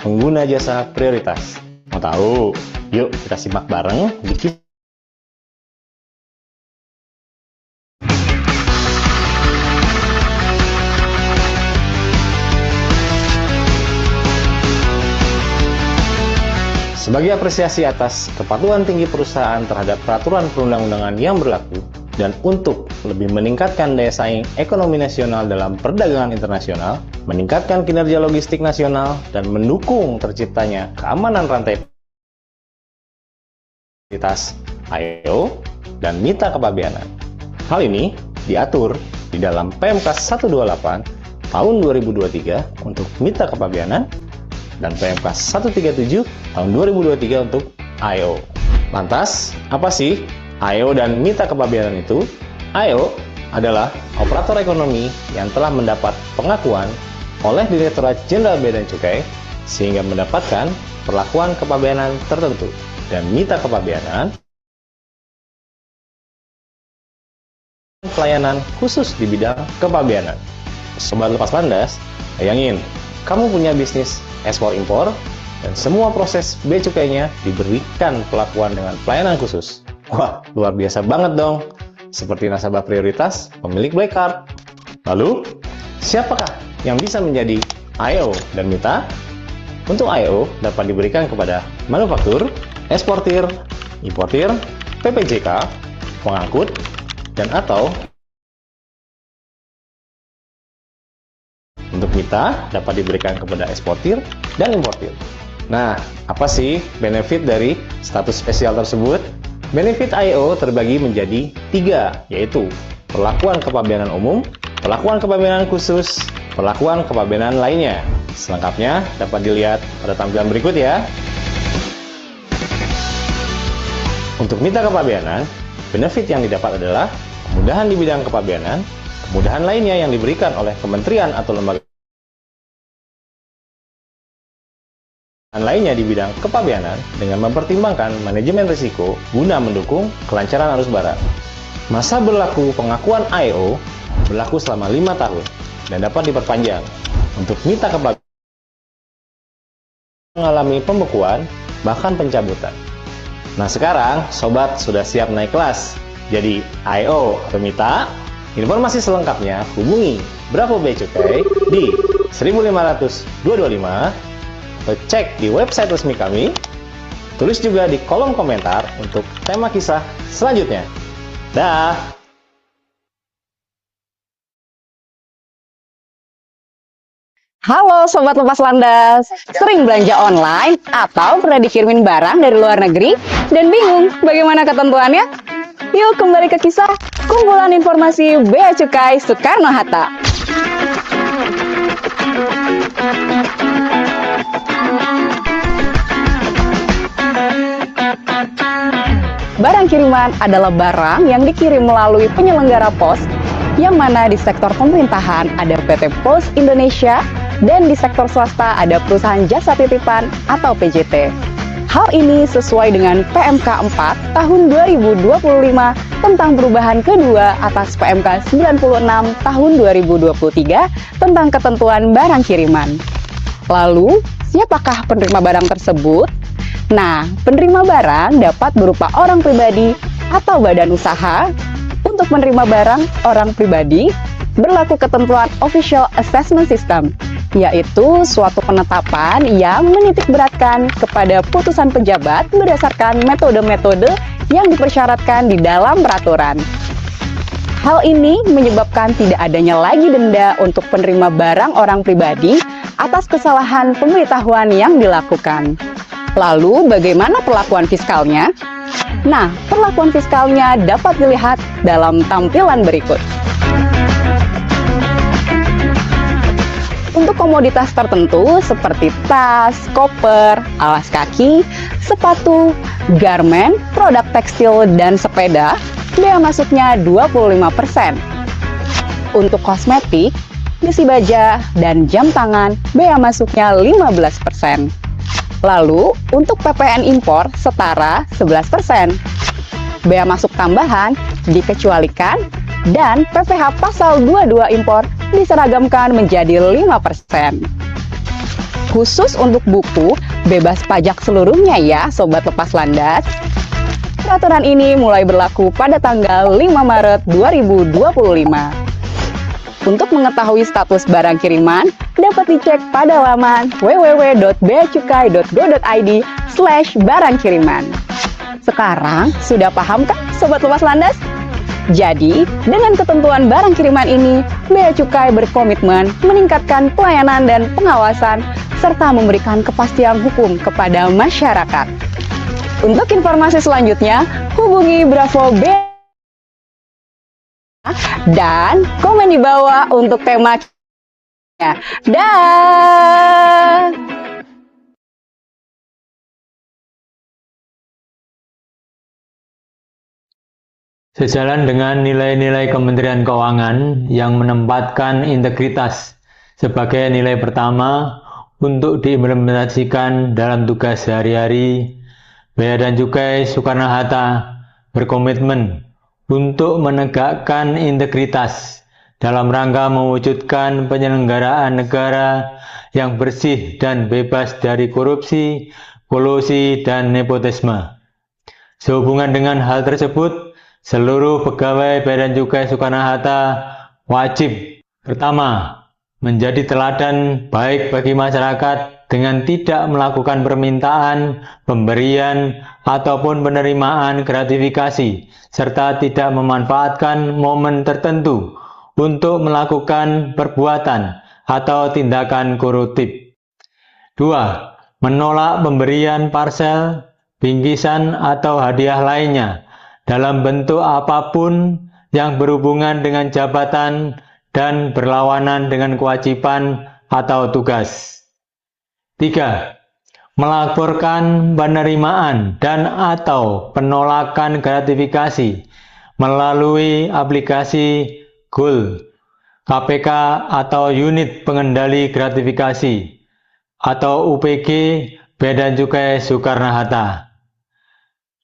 pengguna jasa prioritas. Mau tahu? Yuk kita simak bareng di kisah. Sebagai apresiasi atas kepatuhan tinggi perusahaan terhadap peraturan perundang-undangan yang berlaku, dan untuk lebih meningkatkan daya saing ekonomi nasional dalam perdagangan internasional, meningkatkan kinerja logistik nasional, dan mendukung terciptanya keamanan rantai I/O dan mitra kepabeanan. Hal ini diatur di dalam PMK 128 tahun 2023 untuk mitra kepabeanan dan PMK 137 tahun 2023 untuk I/O. Lantas, apa sih I/O dan mitra kepabeanan itu? I/O adalah operator ekonomi yang telah mendapat pengakuan oleh Direktorat Jenderal Bea dan Cukai sehingga mendapatkan perlakuan kepabeanan tertentu. Dan mitra kepabeanan pelayanan khusus di bidang kepabeanan. Sobat Lepas Landas, bayangin, kamu punya bisnis ekspor-impor dan semua proses bea cukainya diberikan perlakuan dengan pelayanan khusus. Wah, luar biasa banget dong. Seperti nasabah prioritas, pemilik black card. Lalu, siapakah yang bisa menjadi I/O dan mitra? Untuk I/O dapat diberikan kepada manufaktur, eksportir, importir, PPJK, pengangkut, dan atau untuk mitra dapat diberikan kepada eksportir dan importir. Nah, apa sih benefit dari status spesial tersebut? Benefit I/O terbagi menjadi 3, yaitu perlakuan kepabeanan umum, perlakuan kepabeanan khusus, perlakuan kepabeanan lainnya. Selengkapnya dapat dilihat pada tampilan berikut ya. Untuk mitra kepabeanan, benefit yang didapat adalah kemudahan di bidang kepabeanan, kemudahan lainnya yang diberikan oleh kementerian atau lembaga lainnya di bidang kepabeanan dengan mempertimbangkan manajemen risiko guna mendukung kelancaran arus barang. Masa berlaku pengakuan I/O berlaku selama 5 tahun dan dapat diperpanjang. Untuk mitra kepabeanan mengalami pembekuan bahkan pencabutan. Nah sekarang sobat sudah siap naik kelas jadi I/O atau mitra? Informasi selengkapnya hubungi Bravo Bea Cukai di 1500225 atau cek di website resmi kami. Tulis juga di kolom komentar untuk tema kisah selanjutnya. Dah. Halo Sobat Lepas Landas, sering belanja online atau pernah dikirimin barang dari luar negeri dan bingung bagaimana ketentuannya? Yuk kembali ke kisah kumpulan informasi Bea Cukai Soekarno-Hatta. Barang kiriman adalah barang yang dikirim melalui penyelenggara pos, yang mana di sektor pemerintahan ada PT Pos Indonesia dan di sektor swasta ada perusahaan jasa titipan atau PJT. Hal ini sesuai dengan PMK 4 tahun 2025 tentang perubahan kedua atas PMK 96 tahun 2023 tentang ketentuan barang kiriman. Lalu, siapakah penerima barang tersebut? Nah, penerima barang dapat berupa orang pribadi atau badan usaha. Untuk menerima barang orang pribadi, berlaku ketentuan Official Assessment System, yaitu suatu penetapan yang menitikberatkan kepada putusan pejabat berdasarkan metode-metode yang dipersyaratkan di dalam peraturan. Hal ini menyebabkan tidak adanya lagi denda untuk penerima barang orang pribadi atas kesalahan pemberitahuan yang dilakukan. Lalu, bagaimana perlakuan fiskalnya? Nah, perlakuan fiskalnya dapat dilihat dalam tampilan berikut. Untuk komoditas tertentu seperti tas, koper, alas kaki, sepatu, garmen, produk tekstil, dan sepeda, bea masuknya 25%. Untuk kosmetik, besi baja, dan jam tangan, bea masuknya 15%. Lalu, untuk PPN impor setara 11%. Bea masuk tambahan dikecualikan dan PPh pasal 22 impor diseragamkan menjadi 5%. Khusus untuk buku, bebas pajak seluruhnya ya Sobat Lepas Landas. Peraturan ini mulai berlaku pada tanggal 5 Maret 2025. Untuk mengetahui status barang kiriman, dapat dicek pada laman www.beacukai.go.id/barang kiriman. Sekarang, sudah paham kan Sobat Lepas Landas? Jadi, dengan ketentuan barang kiriman ini, Bea Cukai berkomitmen meningkatkan pelayanan dan pengawasan, serta memberikan kepastian hukum kepada masyarakat. Untuk informasi selanjutnya, hubungi Bravo Bea dan komen di bawah untuk tema. Dah. Sejalan dengan nilai-nilai Kementerian Keuangan yang menempatkan integritas sebagai nilai pertama untuk diimplementasikan dalam tugas sehari-hari, Bea dan Cukai Soekarno-Hatta berkomitmen untuk menegakkan integritas dalam rangka mewujudkan penyelenggaraan negara yang bersih dan bebas dari korupsi, kolusi, dan nepotisme. Sehubungan dengan hal tersebut, seluruh pegawai Bea dan Cukai Soekarno-Hatta wajib pertama, menjadi teladan baik bagi masyarakat dengan tidak melakukan permintaan, pemberian, ataupun penerimaan gratifikasi, serta tidak memanfaatkan momen tertentu untuk melakukan perbuatan atau tindakan koruptif. 2. Menolak pemberian parsel, bingkisan, atau hadiah lainnya dalam bentuk apapun yang berhubungan dengan jabatan dan berlawanan dengan kewajiban atau tugas. 3. Melaporkan penerimaan dan atau penolakan gratifikasi melalui aplikasi GOL, KPK atau Unit Pengendali Gratifikasi atau UPG Bea dan Cukai Soekarno-Hatta.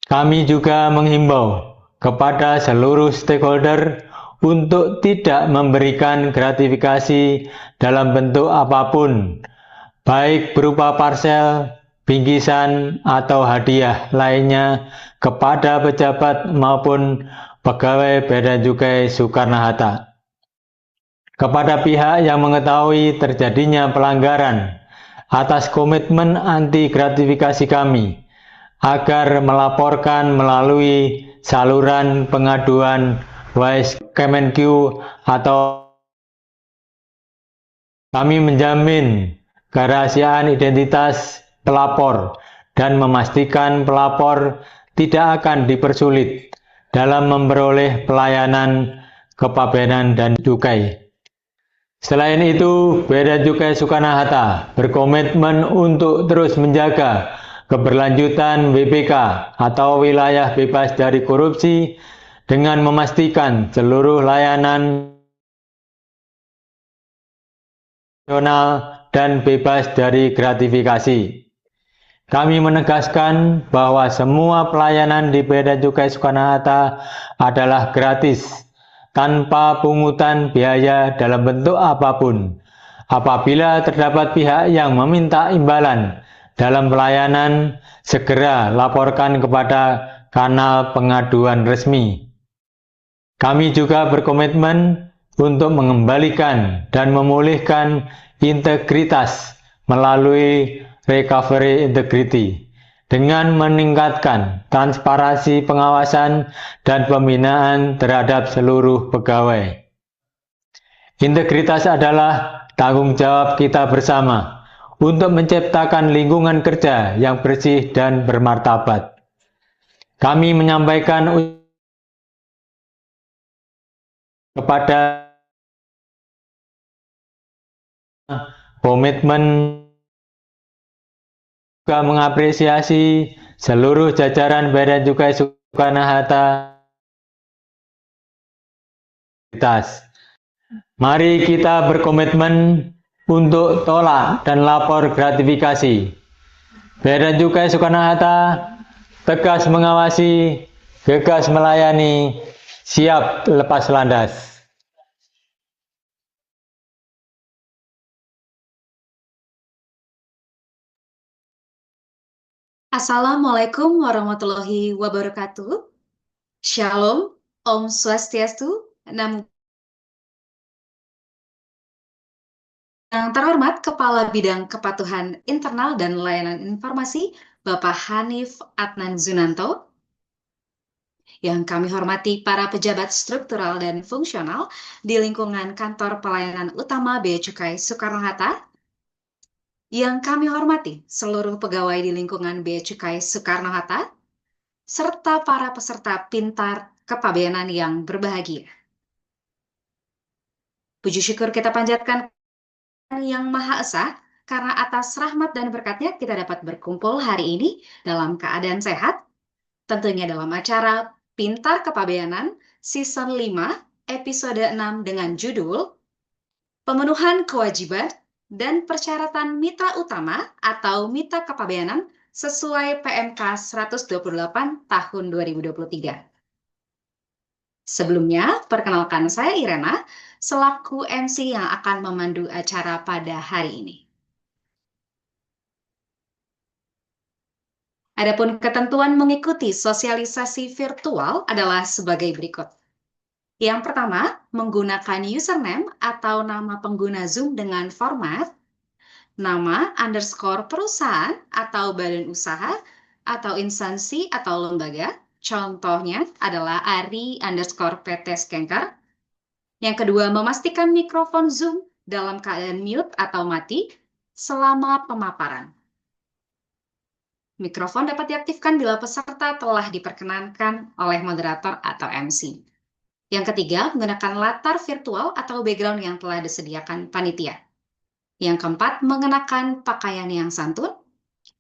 Kami juga menghimbau kepada seluruh stakeholder untuk tidak memberikan gratifikasi dalam bentuk apapun, baik berupa parsel, bingkisan, atau hadiah lainnya kepada pejabat maupun pegawai Bea dan Cukai Soekarno-Hatta. Kepada pihak yang mengetahui terjadinya pelanggaran atas komitmen anti gratifikasi kami, agar melaporkan melalui saluran pengaduan Wise Kemenq atau kami menjamin kerahasiaan identitas pelapor dan memastikan pelapor tidak akan dipersulit dalam memperoleh pelayanan kepabeanan dan cukai. Selain itu, Bea dan Cukai Soekarno-Hatta berkomitmen untuk terus menjaga keberlanjutan WBK atau wilayah bebas dari korupsi dengan memastikan seluruh layanan nasional dan bebas dari gratifikasi. Kami menegaskan bahwa semua pelayanan di Bea dan Cukai Soekarno-Hatta adalah gratis, tanpa pungutan biaya dalam bentuk apapun. Apabila terdapat pihak yang meminta imbalan dalam pelayanan, segera laporkan kepada kanal pengaduan resmi. Kami juga berkomitmen untuk mengembalikan dan memulihkan integritas melalui recovery integrity dengan meningkatkan transparansi pengawasan dan pembinaan terhadap seluruh pegawai. Integritas adalah tanggung jawab kita bersama untuk menciptakan lingkungan kerja yang bersih dan bermartabat. Kami menyampaikan kepada komitmen juga mengapresiasi seluruh jajaran Bea dan Cukai Soekarno-Hatta. Mari kita berkomitmen untuk tolak dan lapor gratifikasi. Bea dan Cukai Soekarno-Hatta tegas mengawasi, gegas melayani, siap lepas landas. Assalamualaikum warahmatullahi wabarakatuh. Shalom, Om Swastiastu, Namo. Yang terhormat Kepala Bidang Kepatuhan Internal dan Layanan Informasi, Bapak Hanif Adnan Zunanto. Yang kami hormati para pejabat struktural dan fungsional di lingkungan Kantor Pelayanan Utama Bea Cukai Soekarno-Hatta. Yang kami hormati seluruh pegawai di lingkungan Bea Cukai Soekarno-Hatta, serta para peserta pintar kepabeanan yang berbahagia. Puji syukur kita panjatkan Yang Maha Esa, karena atas rahmat dan berkatnya kita dapat berkumpul hari ini dalam keadaan sehat, tentunya dalam acara Pintar Kepabeanan Season 5, Episode 6 dengan judul Pemenuhan Kewajiban dan Persyaratan Mitra Utama atau Mitra Kepabeanan sesuai PMK 128 tahun 2023. Sebelumnya, perkenalkan saya Irena, selaku MC yang akan memandu acara pada hari ini. Adapun ketentuan mengikuti sosialisasi virtual adalah sebagai berikut. Yang pertama, menggunakan username atau nama pengguna Zoom dengan format nama _ perusahaan atau badan usaha atau instansi atau lembaga. Contohnya adalah ARI_PT Skanker. Yang kedua, memastikan mikrofon Zoom dalam keadaan mute atau mati selama pemaparan. Mikrofon dapat diaktifkan bila peserta telah diperkenankan oleh moderator atau MC. Yang ketiga, menggunakan latar virtual atau background yang telah disediakan panitia. Yang keempat, mengenakan pakaian yang santun.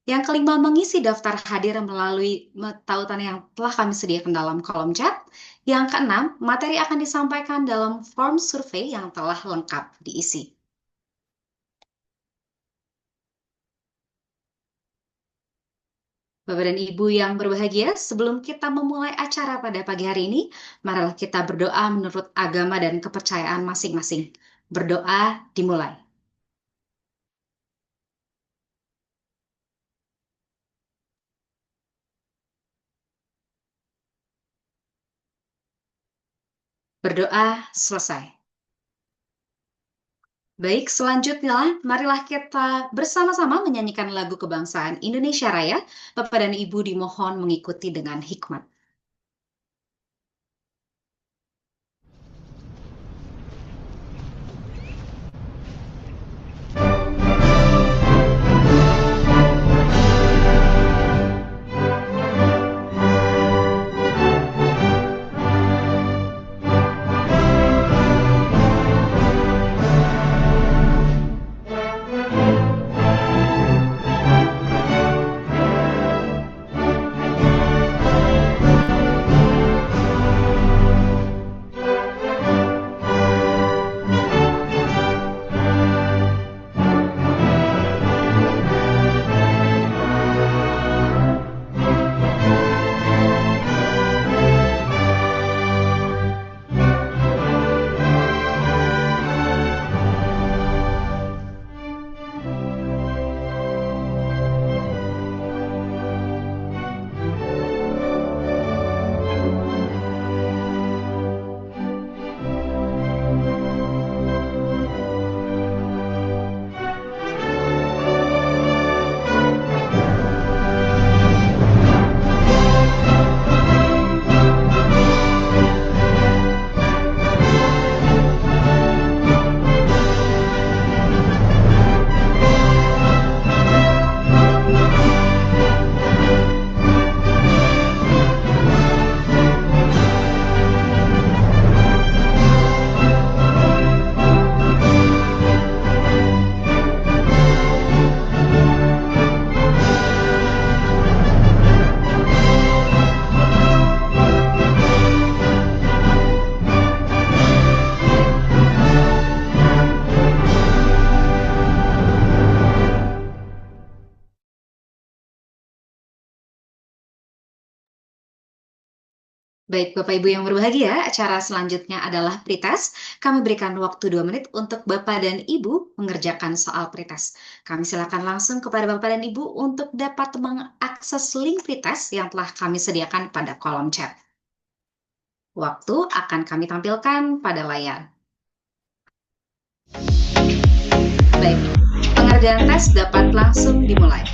Yang kelima, mengisi daftar hadir melalui tautan yang telah kami sediakan dalam kolom chat. Yang keenam, materi akan disampaikan dalam form survei yang telah lengkap diisi. Bapak dan Ibu yang berbahagia, sebelum kita memulai acara pada pagi hari ini, marilah kita berdoa menurut agama dan kepercayaan masing-masing. Berdoa dimulai. Berdoa selesai. Baik, selanjutnya marilah kita bersama-sama menyanyikan lagu kebangsaan Indonesia Raya. Bapak dan Ibu dimohon mengikuti dengan hikmat. Baik, Bapak Ibu yang berbahagia, acara selanjutnya adalah pretest. Kami berikan waktu 2 menit untuk Bapak dan Ibu mengerjakan soal pretest. Kami silakan langsung kepada Bapak dan Ibu untuk dapat mengakses link pretest yang telah kami sediakan pada kolom chat. Waktu akan kami tampilkan pada layar. Baik, pengerjaan tes dapat langsung dimulai.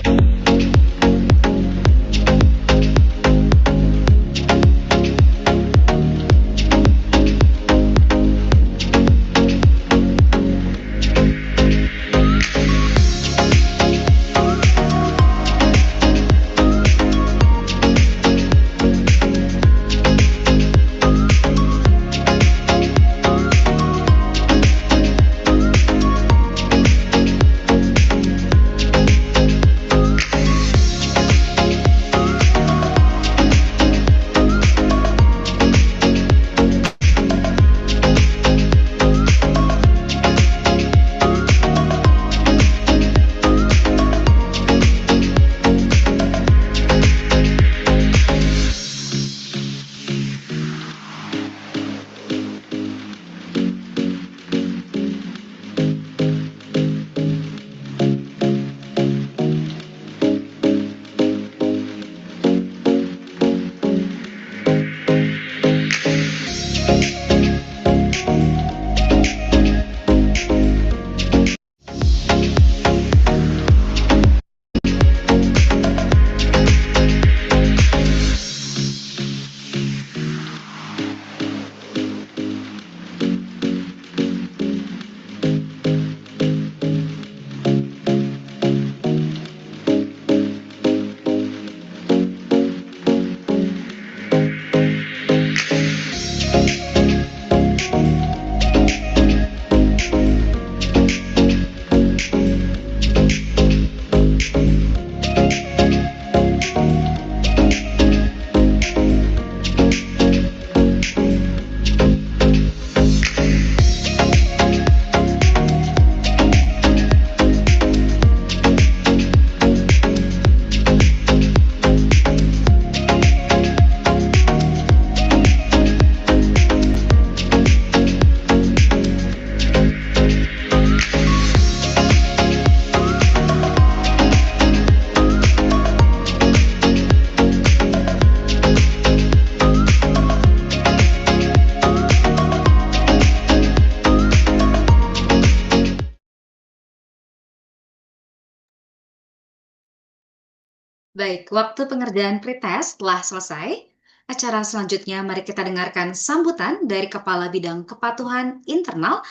Baik, waktu pengerjaan pretest telah selesai. Acara selanjutnya mari kita dengarkan sambutan dari Kepala Bidang Kepatuhan Internal,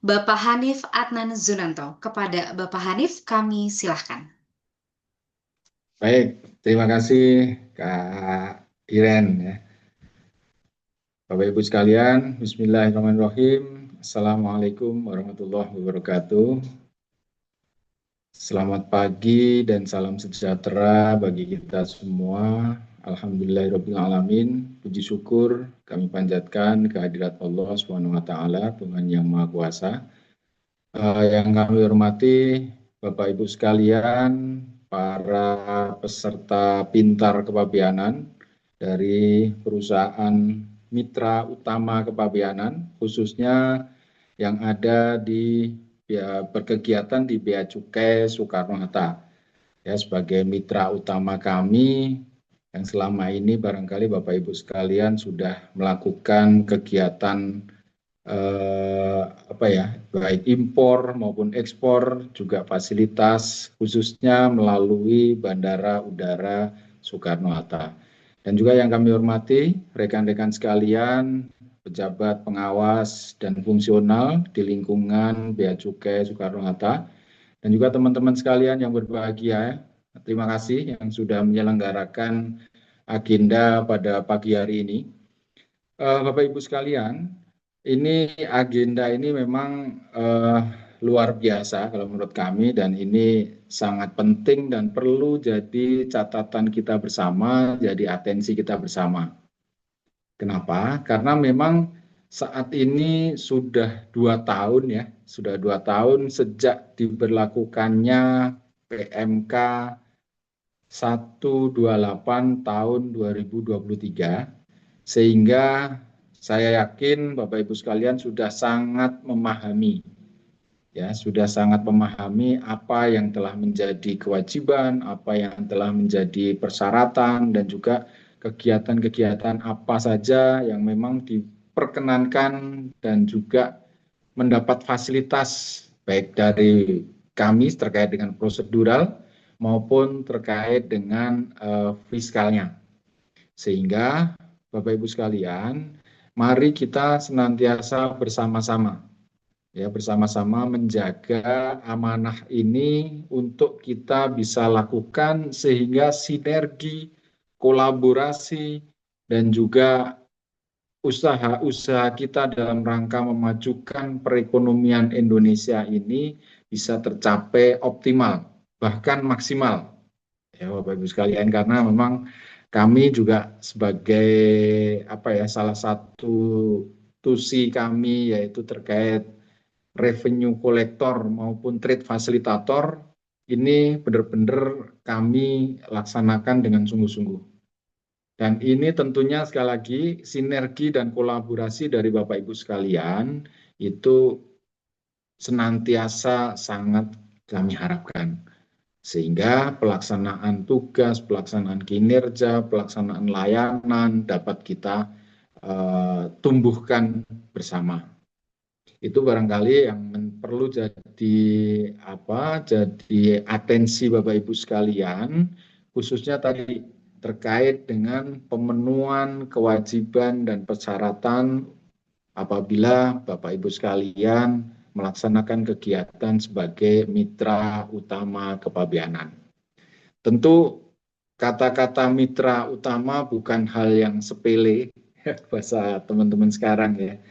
Bapak Hanif Adnan Zunanto. Kepada Bapak Hanif, kami silahkan. Baik, terima kasih Kak Iren ya. Bapak Ibu sekalian, Bismillahirrahmanirrahim. Assalamualaikum warahmatullahi wabarakatuh. Selamat pagi dan salam sejahtera bagi kita semua. Alhamdulillahirrahmanirrahim. Puji syukur kami panjatkan kehadirat Allah SWT, Tuhan Yang Maha Kuasa. Yang kami hormati Bapak Ibu sekalian, para peserta Pintar Kepabeanan dari perusahaan mitra utama kepabeanan, khususnya yang ada di berkegiatan di Bea Cukai Soekarno-Hatta. Ya, sebagai mitra utama kami yang selama ini barangkali Bapak Ibu sekalian sudah melakukan kegiatan baik impor maupun ekspor, juga fasilitas khususnya melalui Bandara Udara Soekarno-Hatta. Dan juga yang kami hormati rekan-rekan sekalian, pejabat pengawas dan fungsional di lingkungan Bea Cukai Soekarno-Hatta, dan juga teman-teman sekalian yang berbahagia. Terima kasih yang sudah menyelenggarakan agenda pada pagi hari ini. Bapak Ibu sekalian, agenda ini memang luar biasa kalau menurut kami, dan ini sangat penting dan perlu jadi catatan kita bersama, jadi atensi kita bersama. Kenapa? Karena memang saat ini sudah 2 tahun ya, sudah 2 tahun sejak diberlakukannya PMK 128 tahun 2023, Sehingga saya yakin Bapak Ibu sekalian sudah sangat memahami, ya, sudah sangat memahami apa yang telah menjadi kewajiban, apa yang telah menjadi persyaratan, dan juga kegiatan-kegiatan apa saja yang memang diperkenankan dan juga mendapat fasilitas baik dari kami terkait dengan prosedural maupun terkait dengan fiskalnya. Sehingga Bapak Ibu sekalian, mari kita senantiasa bersama-sama, ya, bersama-sama menjaga amanah ini untuk kita bisa lakukan sehingga sinergi, kolaborasi, dan juga usaha-usaha kita dalam rangka memajukan perekonomian Indonesia ini bisa tercapai optimal, bahkan maksimal. Ya, Bapak Ibu sekalian, karena memang kami juga sebagai salah satu tusi kami yaitu terkait revenue kolektor maupun trade fasilitator, ini benar-benar kami laksanakan dengan sungguh-sungguh. Dan ini tentunya sekali lagi sinergi dan kolaborasi dari Bapak Ibu sekalian itu senantiasa sangat kami harapkan. Sehingga pelaksanaan tugas, pelaksanaan kinerja, pelaksanaan layanan dapat kita tumbuhkan bersama. Itu barangkali yang perlu jadi atensi Bapak Ibu sekalian, khususnya tadi terkait dengan pemenuhan kewajiban dan persyaratan apabila Bapak Ibu sekalian melaksanakan kegiatan sebagai mitra utama kepabeanan. Tentu kata-kata mitra utama bukan hal yang sepele, bahasa teman-teman sekarang ya.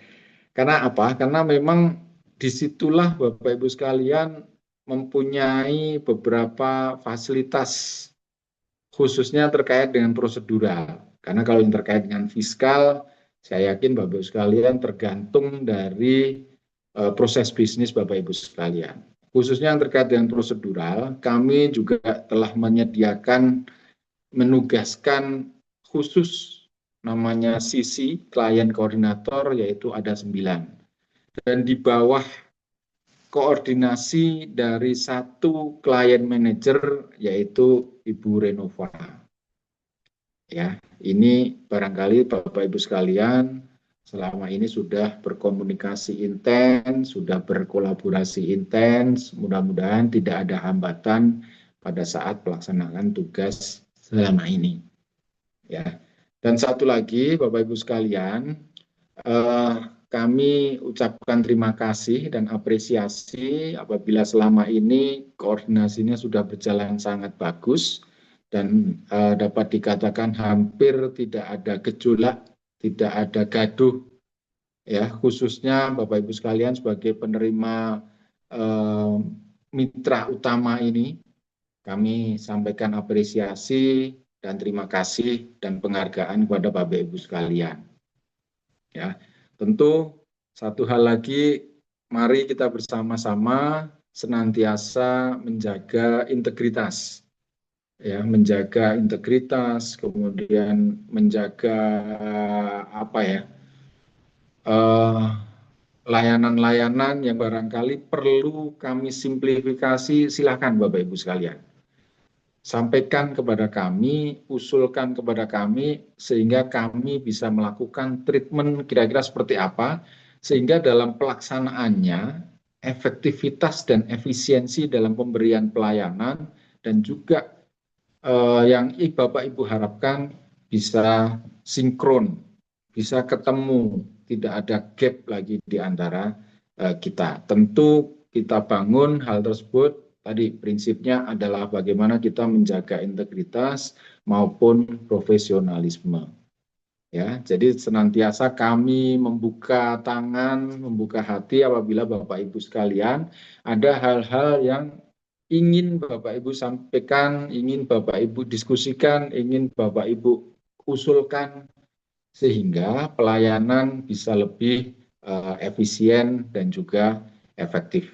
Karena apa? Karena memang disitulah Bapak Ibu sekalian mempunyai beberapa fasilitas, khususnya terkait dengan prosedural. Karena kalau yang terkait dengan fiskal, saya yakin Bapak Ibu sekalian tergantung dari proses bisnis Bapak Ibu sekalian. Khususnya yang terkait dengan prosedural, kami juga telah menugaskan khusus namanya CC, Client Coordinator, yaitu ada 9. Dan di bawah koordinasi dari satu Client Manager, yaitu Ibu Renova. Ya, ini barangkali Bapak Ibu sekalian selama ini sudah berkomunikasi intens, sudah berkolaborasi intens, mudah-mudahan tidak ada hambatan pada saat pelaksanaan tugas selama ini. Ya. Dan satu lagi Bapak Ibu sekalian, kami ucapkan terima kasih dan apresiasi apabila selama ini koordinasinya sudah berjalan sangat bagus dan dapat dikatakan hampir tidak ada gejolak, tidak ada gaduh, ya, khususnya Bapak Ibu sekalian sebagai penerima mitra utama ini, kami sampaikan apresiasi dan terima kasih dan penghargaan kepada Bapak Ibu sekalian. Ya, tentu satu hal lagi, mari kita bersama-sama senantiasa menjaga integritas. Ya, menjaga integritas, kemudian menjaga layanan-layanan yang barangkali perlu kami simplifikasi, silakan Bapak Ibu sekalian. Sampaikan kepada kami, usulkan kepada kami, sehingga kami bisa melakukan treatment kira-kira seperti apa, sehingga dalam pelaksanaannya, efektivitas dan efisiensi dalam pemberian pelayanan, dan juga yang Bapak Ibu harapkan bisa sinkron, bisa ketemu, tidak ada gap lagi di antara kita. Tentu kita bangun hal tersebut, tadi prinsipnya adalah bagaimana kita menjaga integritas maupun profesionalisme. Ya, jadi senantiasa kami membuka tangan, membuka hati apabila Bapak Ibu sekalian ada hal-hal yang ingin Bapak Ibu sampaikan, ingin Bapak Ibu diskusikan, ingin Bapak Ibu usulkan, sehingga pelayanan bisa lebih efisien dan juga efektif.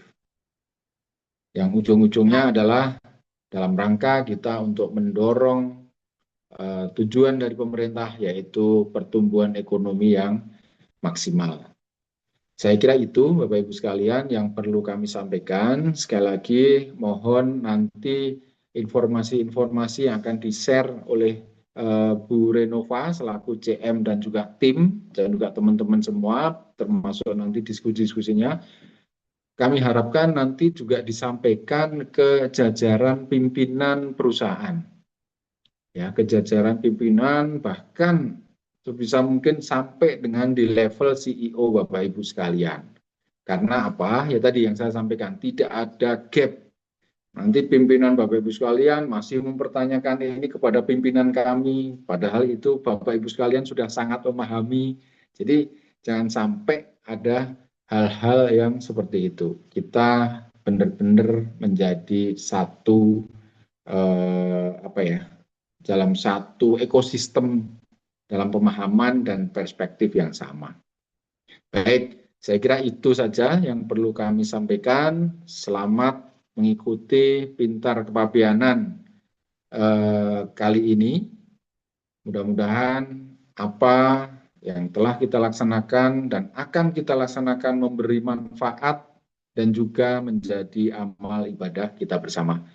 Yang ujung-ujungnya adalah dalam rangka kita untuk mendorong tujuan dari pemerintah, yaitu pertumbuhan ekonomi yang maksimal. Saya kira itu, Bapak Ibu sekalian, yang perlu kami sampaikan. Sekali lagi, mohon nanti informasi-informasi yang akan di-share oleh Bu Renova selaku CM dan juga tim, dan juga teman-teman semua, termasuk nanti diskusi-diskusinya, kami harapkan nanti juga disampaikan ke jajaran pimpinan perusahaan. Ya, ke jajaran pimpinan, bahkan sebisa mungkin sampai dengan di level CEO Bapak Ibu sekalian. Karena apa? Ya tadi yang saya sampaikan, tidak ada gap. Nanti pimpinan Bapak Ibu sekalian masih mempertanyakan ini kepada pimpinan kami, padahal itu Bapak Ibu sekalian sudah sangat memahami. Jadi jangan sampai ada hal-hal yang seperti itu. Kita benar-benar menjadi satu dalam satu ekosistem dalam pemahaman dan perspektif yang sama. Baik, saya kira itu saja yang perlu kami sampaikan. Selamat mengikuti Pintar Kepabianan kali ini. Mudah-mudahan apa yang telah kita laksanakan dan akan kita laksanakan memberi manfaat dan juga menjadi amal ibadah kita bersama.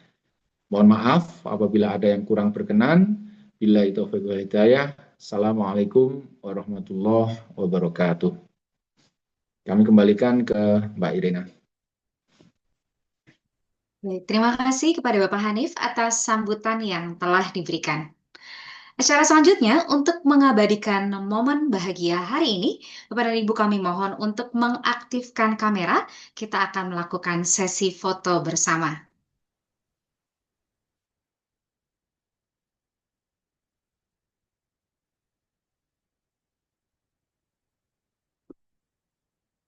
Mohon maaf apabila ada yang kurang berkenan. Billahi taufiq wal hidayah. Assalamualaikum warahmatullahi wabarakatuh. Kami kembalikan ke Mbak Irena. Baik, terima kasih kepada Bapak Hanif atas sambutan yang telah diberikan. Acara selanjutnya, untuk mengabadikan momen bahagia hari ini, Bapak dan Ibu kami mohon untuk mengaktifkan kamera, kita akan melakukan sesi foto bersama.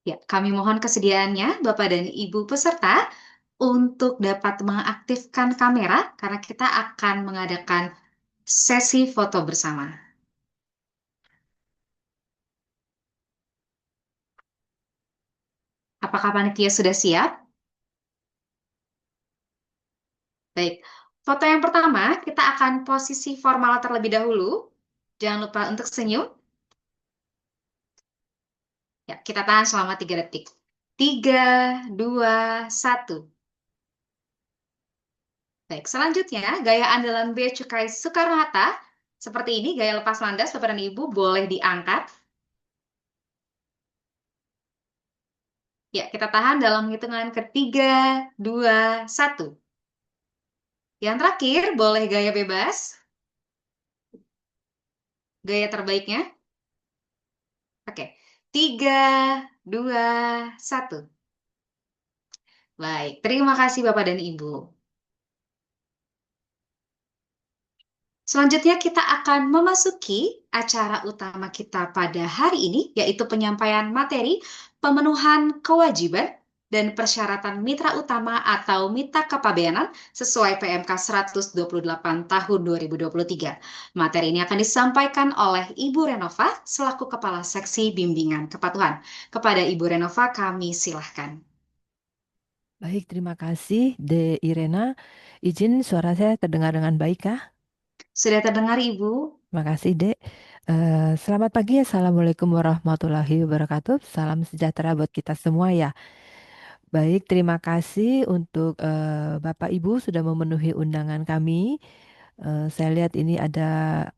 Ya, kami mohon kesediaannya, Bapak dan Ibu peserta, untuk dapat mengaktifkan kamera, karena kita akan mengadakan sesi foto bersama. Apakah panitia sudah siap? Baik, foto yang pertama kita akan posisi formal terlebih dahulu. Jangan lupa untuk senyum. Ya, kita tahan selama 3 detik. 3, 2, 1. Baik, selanjutnya gaya andalan Bea Cukai Soekarno-Hatta. Seperti ini, gaya lepas landas, Bapak dan Ibu boleh diangkat. Ya, kita tahan dalam hitungan ketiga, 2, 1. Yang terakhir, boleh gaya bebas. Gaya terbaiknya. Oke, 3, 2, 1. Baik, terima kasih Bapak dan Ibu. Selanjutnya kita akan memasuki acara utama kita pada hari ini, yaitu penyampaian materi, pemenuhan kewajiban, dan persyaratan mitra utama atau mitra kepabeanan sesuai PMK 128 tahun 2023. Materi ini akan disampaikan oleh Ibu Renova selaku Kepala Seksi Bimbingan Kepatuhan. Kepada Ibu Renova kami silahkan. Baik, terima kasih, De Irena. Izin suara saya terdengar dengan baik, kah? Sudah terdengar Ibu? Terima kasih, Dek. Selamat pagi, Assalamualaikum warahmatullahi wabarakatuh. Salam sejahtera buat kita semua ya. Baik, terima kasih untuk Bapak Ibu sudah memenuhi undangan kami. Saya lihat ini ada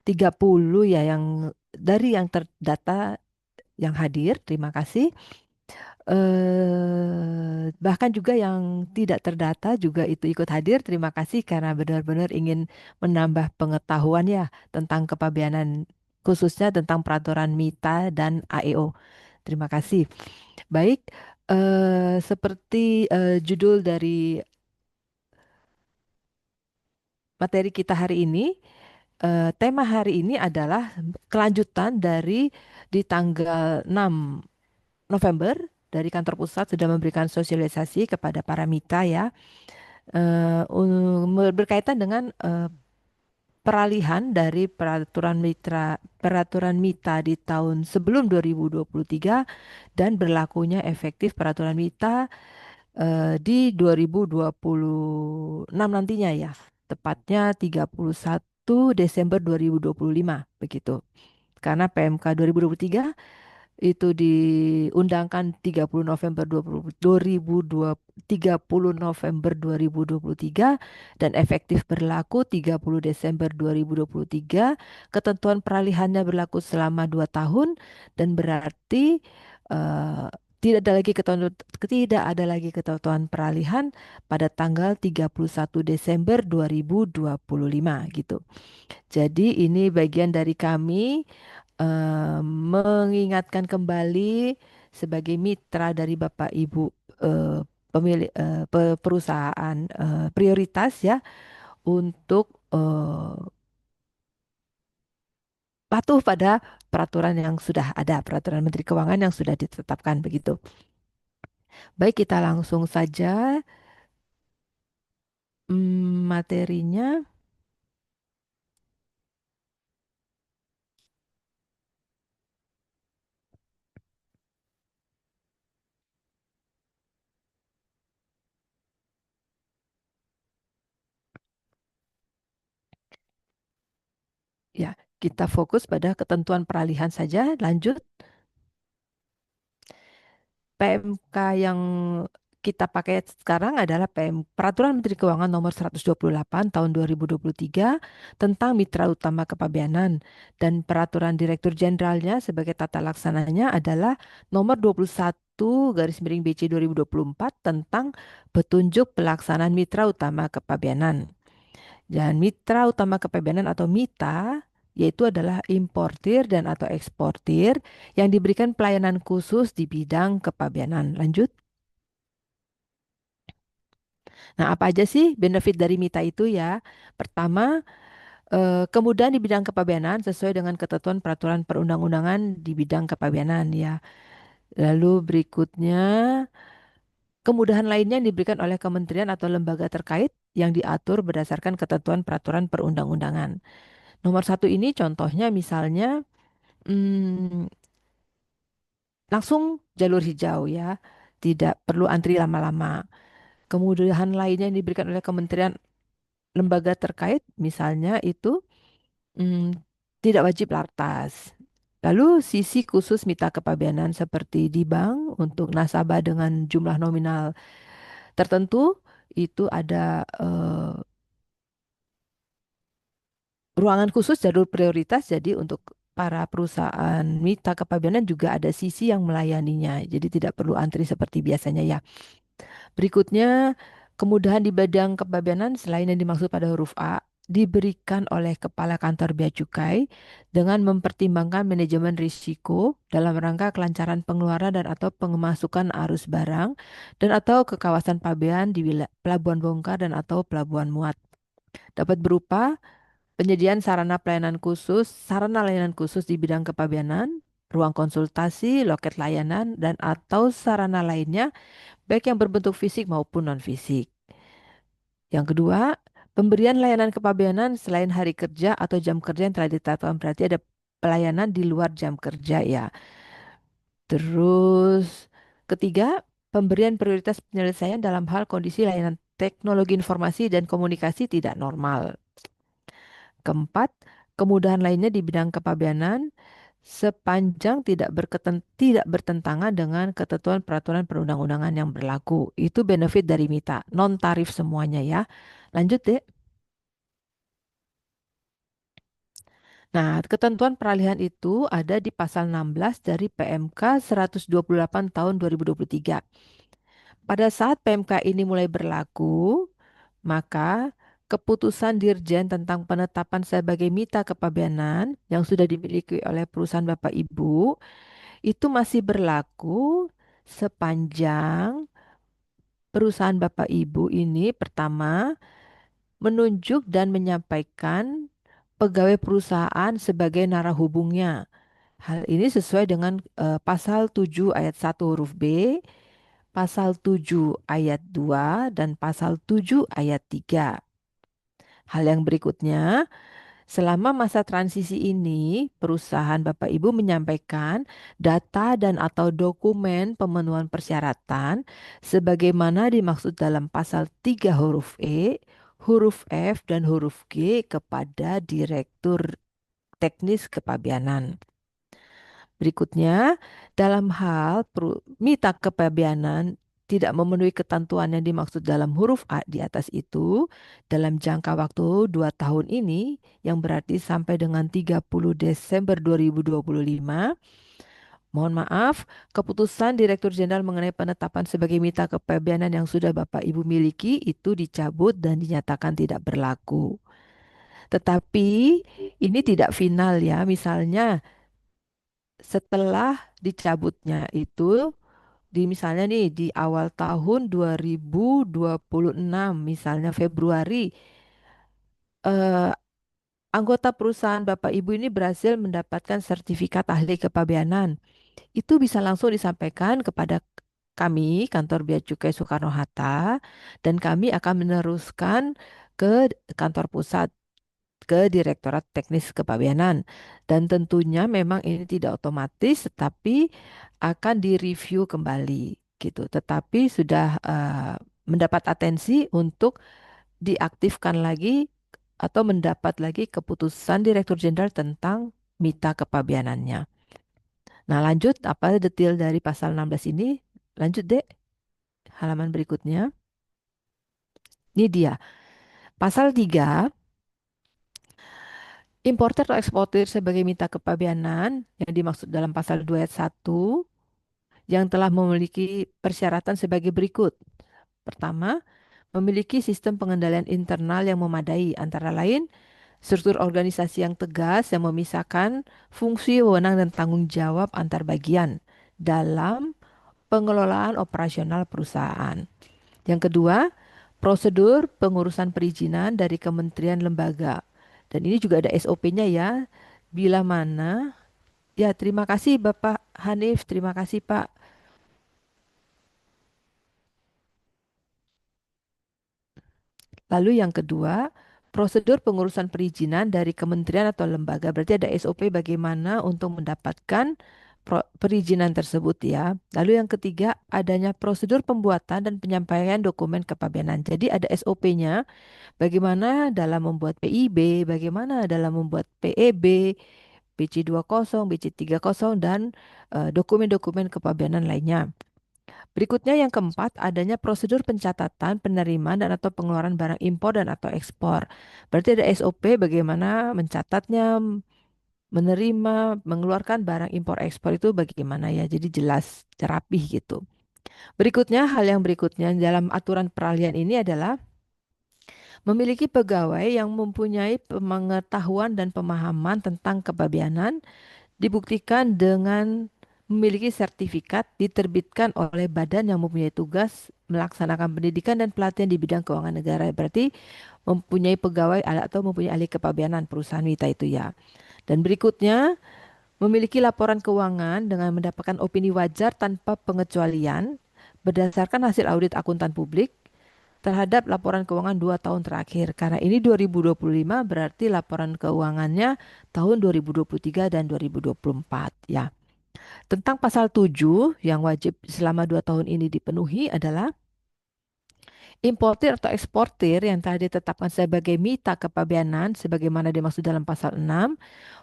30 ya yang dari yang terdata yang hadir. Terima kasih. Bahkan juga yang tidak terdata juga itu ikut hadir. Terima kasih karena benar-benar ingin menambah pengetahuan ya tentang kepabeanan khususnya tentang peraturan MITA dan AEO. Terima kasih. Baik, seperti judul dari materi kita hari ini, tema hari ini adalah kelanjutan dari di tanggal 6 November dari kantor pusat sudah memberikan sosialisasi kepada para mitra ya berkaitan dengan peralihan dari peraturan mitra di tahun sebelum 2023 dan berlakunya efektif peraturan mitra di 2026 nantinya ya. tepatnya 31 Desember 2025 begitu. Karena PMK 2023 itu diundangkan 30 November 2020 30 November 2023 dan efektif berlaku 30 Desember 2023. Ketentuan peralihannya berlaku selama 2 tahun dan berarti eh, tidak ada lagi ketentuan peralihan pada tanggal 31 Desember 2025 gitu. Jadi ini bagian dari kami mengingatkan kembali sebagai mitra dari Bapak Ibu eh, pemilik perusahaan prioritas ya untuk patuh pada peraturan yang sudah ada, peraturan Menteri Keuangan yang sudah ditetapkan begitu. Baik, kita langsung saja materinya. Ya, kita fokus pada ketentuan peralihan saja. Lanjut. PMK yang kita pakai sekarang adalah Peraturan Menteri Keuangan Nomor 128 Tahun 2023 tentang Mitra Utama Kepabeanan dan Peraturan Direktur Jenderalnya sebagai tata laksananya adalah Nomor 21 garis miring BC 2024 tentang petunjuk pelaksanaan Mitra Utama Kepabeanan. Dan Mitra Utama Kepabeanan atau MITA yaitu adalah importir dan atau eksportir yang diberikan pelayanan khusus di bidang kepabeanan. Lanjut. Nah, apa aja sih benefit dari MITA itu ya? Pertama, kemudahan di bidang kepabeanan sesuai dengan ketentuan peraturan perundang-undangan di bidang kepabeanan ya. Lalu berikutnya, kemudahan lainnya yang diberikan oleh kementerian atau lembaga terkait yang diatur berdasarkan ketentuan peraturan perundang-undangan. Nomor satu ini contohnya misalnya hmm, langsung jalur hijau ya, tidak perlu antri lama-lama. Kemudahan lainnya yang diberikan oleh kementerian lembaga terkait misalnya itu hmm, tidak wajib lartas. Lalu sisi khusus mitra kepabeanan seperti di bank untuk nasabah dengan jumlah nominal tertentu itu ada ruangan khusus jalur prioritas. Jadi untuk para perusahaan mitra kepabeanan juga ada sisi yang melayaninya. Jadi tidak perlu antri seperti biasanya ya. Berikutnya, kemudahan di bidang kepabeanan selain yang dimaksud pada huruf A diberikan oleh Kepala Kantor Bea Cukai dengan mempertimbangkan manajemen risiko dalam rangka kelancaran pengeluaran dan atau pemasukan arus barang dan atau ke kawasan pabean di pelabuhan bongkar dan atau pelabuhan muat. Dapat berupa penyediaan sarana layanan khusus di bidang kepabeanan, ruang konsultasi, loket layanan, dan atau sarana lainnya baik yang berbentuk fisik maupun non-fisik. Yang kedua, pemberian layanan kepabeanan selain hari kerja atau jam kerja yang telah ditetapkan, berarti ada pelayanan di luar jam kerja ya. Terus ketiga, pemberian prioritas penyelesaian dalam hal kondisi layanan teknologi informasi dan komunikasi tidak normal. Keempat, kemudahan lainnya di bidang kepabeanan sepanjang tidak bertentangan dengan ketentuan peraturan perundang-undangan yang berlaku. Itu benefit dari MITA, non tarif semuanya ya. Lanjut deh. Nah, ketentuan peralihan itu ada di pasal 16 dari PMK 128 tahun 2023. Pada saat PMK ini mulai berlaku, maka keputusan Dirjen tentang penetapan sebagai mitra kepabeanan yang sudah dimiliki oleh perusahaan Bapak Ibu itu masih berlaku sepanjang perusahaan Bapak Ibu ini pertama menunjuk dan menyampaikan pegawai perusahaan sebagai narahubungnya. Hal ini sesuai dengan pasal 7 ayat 1 huruf B, pasal 7 ayat 2 dan pasal 7 ayat 3. Hal yang berikutnya, selama masa transisi ini, perusahaan Bapak Ibu menyampaikan data dan atau dokumen pemenuhan persyaratan sebagaimana dimaksud dalam pasal 3 huruf E, huruf F dan huruf G kepada Direktur Teknis Kepabianan. Berikutnya, dalam hal mita kepabianan tidak memenuhi ketentuan yang dimaksud dalam huruf A di atas itu, dalam jangka waktu 2 tahun ini, yang berarti sampai dengan 30 Desember 2025, mohon maaf, keputusan Direktur Jenderal mengenai penetapan sebagai mita kepabianan yang sudah Bapak Ibu miliki itu dicabut dan dinyatakan tidak berlaku. Tetapi ini tidak final ya, misalnya setelah dicabutnya itu misalnya nih di awal tahun 2026 misalnya Februari, eh, anggota perusahaan Bapak Ibu ini berhasil mendapatkan sertifikat ahli kepabeanan. Itu bisa langsung disampaikan kepada kami kantor Bea Cukai Soekarno-Hatta, dan kami akan meneruskan ke kantor pusat, ke Direktorat Teknis Kepabeanan. Dan tentunya memang ini tidak otomatis, tetapi akan direview kembali gitu. Tetapi sudah mendapat atensi untuk diaktifkan lagi atau mendapat lagi keputusan Direktur Jenderal tentang mita kepabeanannya. Nah, lanjut apa detail dari pasal 16 ini? Lanjut, Dek. Halaman berikutnya. Ini dia. Pasal 3, importer atau eksportir sebagai mita kepabeanan yang dimaksud dalam pasal 2 ayat 1 yang telah memiliki persyaratan sebagai berikut. Pertama, memiliki sistem pengendalian internal yang memadai, antara lain struktur organisasi yang tegas yang memisahkan fungsi, wewenang, dan tanggung jawab antar bagian dalam pengelolaan operasional perusahaan. Yang kedua, prosedur pengurusan perizinan dari kementerian lembaga. Dan ini juga ada SOP-nya ya. Bila mana, ya terima kasih Bapak Hanif, terima kasih Pak. Lalu yang kedua, prosedur pengurusan perizinan dari kementerian atau lembaga. Berarti ada SOP bagaimana untuk mendapatkan perizinan tersebut ya. Lalu yang ketiga, adanya prosedur pembuatan dan penyampaian dokumen kepabeanan. Jadi ada SOP-nya, bagaimana dalam membuat PIB, bagaimana dalam membuat PEB, BC20, BC30, dan dokumen-dokumen kepabeanan lainnya. Berikutnya yang keempat, adanya prosedur pencatatan, penerimaan, dan atau pengeluaran barang impor dan atau ekspor. Berarti ada SOP bagaimana mencatatnya, menerima, mengeluarkan barang impor ekspor itu bagaimana ya. Jadi jelas, rapih gitu. Berikutnya, hal yang berikutnya dalam aturan peralihan ini adalah memiliki pegawai yang mempunyai pengetahuan dan pemahaman tentang kepabeanan dibuktikan dengan memiliki sertifikat diterbitkan oleh badan yang mempunyai tugas melaksanakan pendidikan dan pelatihan di bidang keuangan negara. Berarti mempunyai pegawai atau mempunyai ahli kepabeanan perusahaan mita itu ya. Dan berikutnya, memiliki laporan keuangan dengan mendapatkan opini wajar tanpa pengecualian berdasarkan hasil audit akuntan publik terhadap laporan keuangan 2 tahun terakhir. Karena ini 2025 berarti laporan keuangannya tahun 2023 dan 2024 ya. Tentang pasal 7 yang wajib selama 2 tahun ini dipenuhi adalah importir atau eksportir yang telah ditetapkan sebagai mita kepabeanan sebagaimana dimaksud dalam pasal 6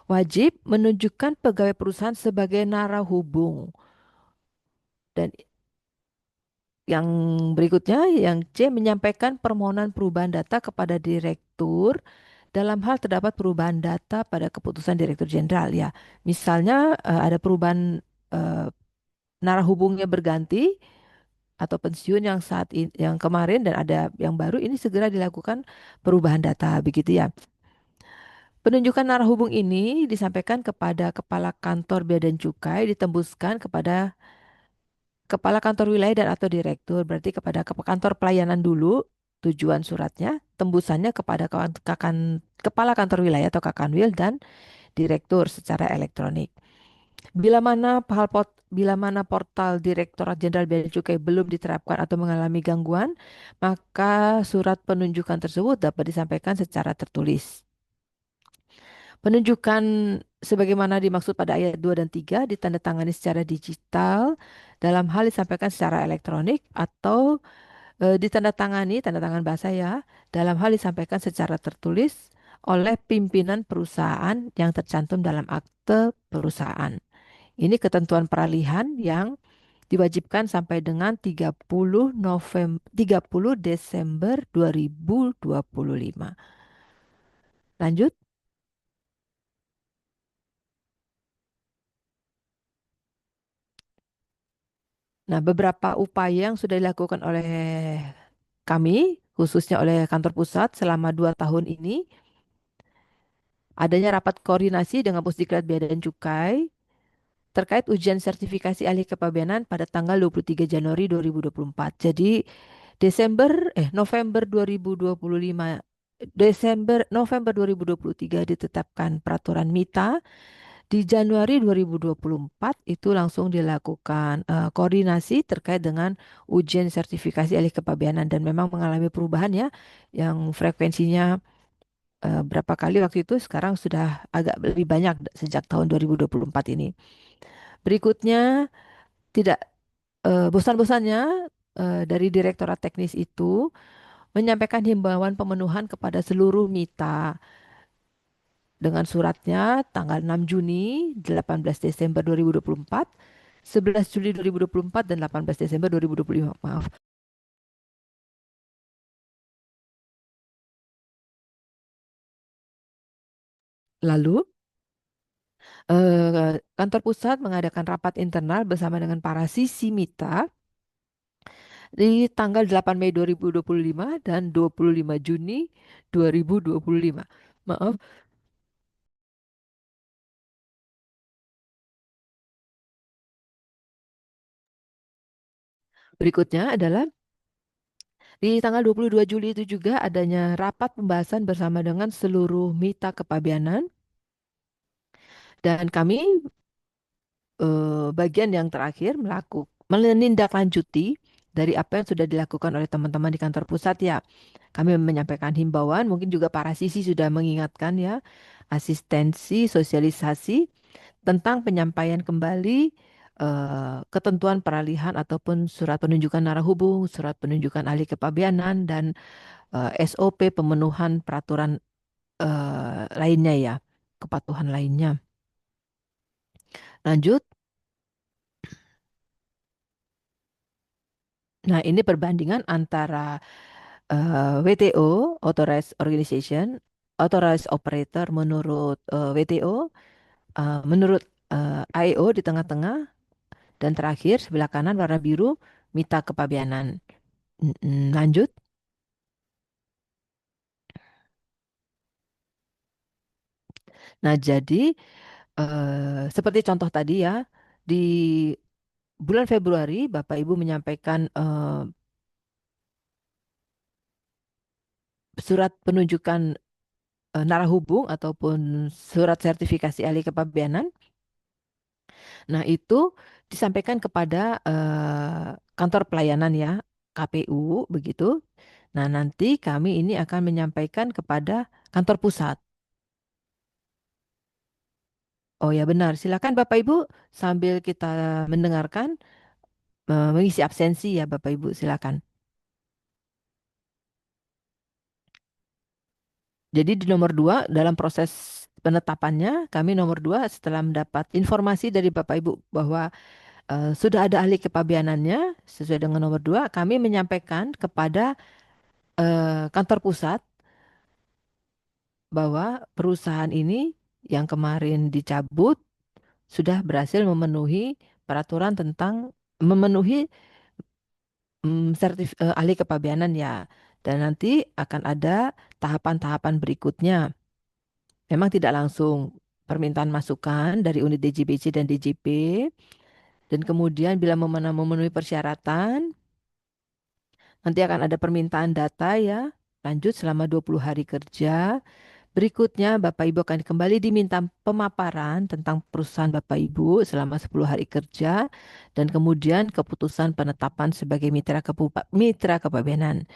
wajib menunjukkan pegawai perusahaan sebagai narahubung. Dan yang berikutnya, yang C, menyampaikan permohonan perubahan data kepada direktur dalam hal terdapat perubahan data pada keputusan Direktur Jenderal ya. Misalnya ada perubahan narahubungnya berganti atau pensiun yang yang kemarin dan ada yang baru, ini segera dilakukan perubahan data begitu ya. Penunjukan narahubung ini disampaikan kepada Kepala Kantor Bea dan Cukai, ditembuskan kepada Kepala Kantor Wilayah dan atau Direktur, berarti kepada kantor pelayanan dulu tujuan suratnya, tembusannya kepada Kepala Kantor Wilayah atau Kakanwil dan Direktur secara elektronik. Bila mana portal Direktorat Jenderal Bea dan Cukai belum diterapkan atau mengalami gangguan, maka surat penunjukan tersebut dapat disampaikan secara tertulis. Penunjukan sebagaimana dimaksud pada ayat 2 dan 3 ditandatangani secara digital dalam hal disampaikan secara elektronik atau ditandatangani, tanda tangan basah ya, dalam hal disampaikan secara tertulis oleh pimpinan perusahaan yang tercantum dalam akte perusahaan. Ini ketentuan peralihan yang diwajibkan sampai dengan 30 Desember 2025. Lanjut. Nah, beberapa upaya yang sudah dilakukan oleh kami, khususnya oleh kantor pusat selama 2 tahun ini, adanya rapat koordinasi dengan Pusdiklat Bea dan Cukai terkait ujian sertifikasi ahli kepabeanan pada tanggal 23 Januari 2024. Jadi November 2025, November 2023 ditetapkan peraturan MITA. Di Januari 2024 itu langsung dilakukan koordinasi terkait dengan ujian sertifikasi ahli kepabeanan dan memang mengalami perubahan ya, yang frekuensinya berapa kali waktu itu sekarang sudah agak lebih banyak sejak tahun 2024 ini. Berikutnya, tidak bosan-bosannya dari Direktorat Teknis itu menyampaikan himbauan pemenuhan kepada seluruh mitra dengan suratnya tanggal 6 Juni, 18 Desember 2024, 11 Juli 2024, dan 18 Desember 2025. Maaf. Lalu, kantor pusat mengadakan rapat internal bersama dengan para sisi mitra di tanggal 8 Mei 2025 dan 25 Juni 2025. Maaf. Berikutnya adalah di tanggal 22 Juli itu juga adanya rapat pembahasan bersama dengan seluruh mitra kepabianan dan kami bagian yang terakhir menindaklanjuti dari apa yang sudah dilakukan oleh teman-teman di kantor pusat ya. Kami menyampaikan himbauan, mungkin juga para sisi sudah mengingatkan ya, asistensi, sosialisasi tentang penyampaian kembali ketentuan peralihan ataupun surat penunjukan narah hubung, surat penunjukan ahli kepabianan dan SOP pemenuhan peraturan lainnya ya, kepatuhan lainnya. Lanjut. Nah, ini perbandingan antara WTO, Authorized Organization, Authorized Operator menurut WTO, menurut IO di tengah-tengah, dan terakhir sebelah kanan warna biru mita kepabianan. Lanjut. Nah, jadi seperti contoh tadi ya, di bulan Februari Bapak Ibu menyampaikan surat penunjukan narah hubung ataupun surat sertifikasi ahli kepabianan. Nah, itu disampaikan kepada kantor pelayanan ya, KPU begitu. Nah, nanti kami ini akan menyampaikan kepada kantor pusat. Oh ya benar, silakan Bapak Ibu sambil kita mendengarkan mengisi absensi ya Bapak Ibu silakan. Jadi di nomor 2 dalam proses penetapannya kami nomor 2 setelah mendapat informasi dari Bapak Ibu bahwa sudah ada ahli kepabianannya sesuai dengan nomor 2 kami menyampaikan kepada kantor pusat bahwa perusahaan ini yang kemarin dicabut sudah berhasil memenuhi peraturan tentang memenuhi ahli kepabianan ya. Dan nanti akan ada tahapan-tahapan berikutnya. Memang tidak langsung permintaan masukan dari unit DJBC dan DJP. Dan kemudian bila memenuhi persyaratan, nanti akan ada permintaan data ya. Lanjut selama 20 hari kerja. Berikutnya Bapak Ibu akan kembali diminta pemaparan tentang perusahaan Bapak Ibu selama 10 hari kerja. Dan kemudian keputusan penetapan sebagai mitra kepabianan.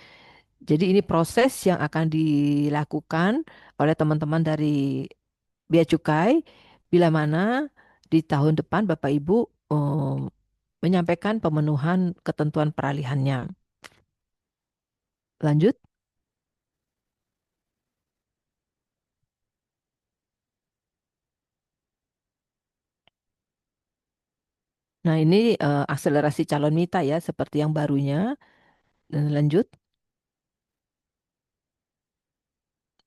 Jadi ini proses yang akan dilakukan oleh teman-teman dari Bea Cukai bila mana di tahun depan Bapak Ibu menyampaikan pemenuhan ketentuan peralihannya. Lanjut. Nah, ini akselerasi calon mitra ya, seperti yang barunya. Dan lanjut.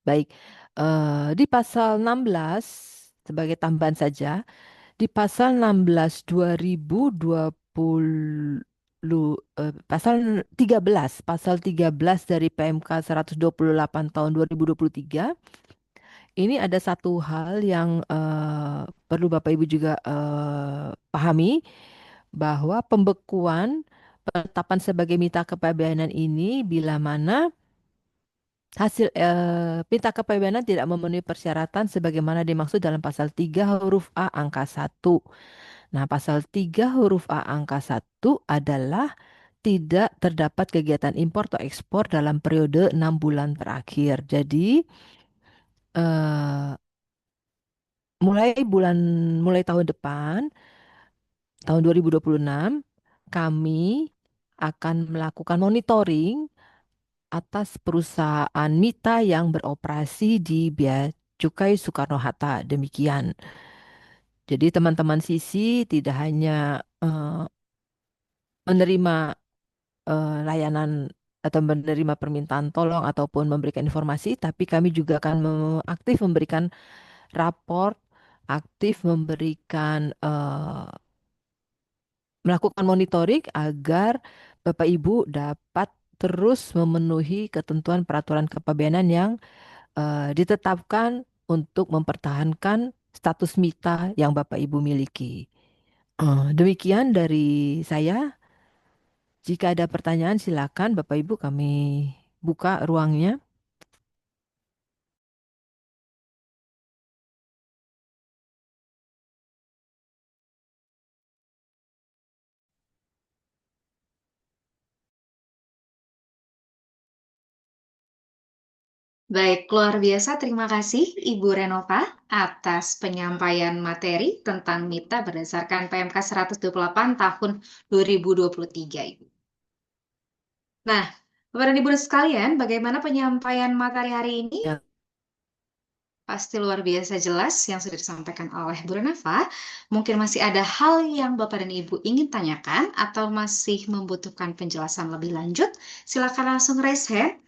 Baik, di pasal 16, sebagai tambahan saja, di pasal 16 2020, pasal 13 dari PMK 128 tahun 2023, ini ada satu hal yang perlu Bapak Ibu juga pahami, bahwa pembekuan penetapan sebagai mitra kepabeanan ini bila mana hasil pita kepabeanan tidak memenuhi persyaratan sebagaimana dimaksud dalam pasal 3 huruf A angka 1. Nah, pasal 3 huruf A angka 1 adalah tidak terdapat kegiatan impor atau ekspor dalam periode 6 bulan terakhir. Jadi, eh, mulai tahun depan, tahun 2026, kami akan melakukan monitoring atas perusahaan mitra yang beroperasi di Bea Cukai Soekarno-Hatta. Demikian. Jadi teman-teman sisi tidak hanya menerima layanan atau menerima permintaan tolong ataupun memberikan informasi, tapi kami juga akan aktif memberikan raport, aktif memberikan melakukan monitoring agar Bapak Ibu dapat terus memenuhi ketentuan peraturan kepabeanan yang ditetapkan untuk mempertahankan status mita yang Bapak Ibu miliki. Demikian dari saya. Jika ada pertanyaan silakan Bapak Ibu, kami buka ruangnya. Baik, luar biasa. Terima kasih Ibu Renova atas penyampaian materi tentang MITA berdasarkan PMK 128 tahun 2023, Ibu. Nah, Bapak dan Ibu sekalian, bagaimana penyampaian materi hari ini? Ya. Pasti luar biasa jelas yang sudah disampaikan oleh Bu Renova. Mungkin masih ada hal yang Bapak dan Ibu ingin tanyakan atau masih membutuhkan penjelasan lebih lanjut, silakan langsung raise hand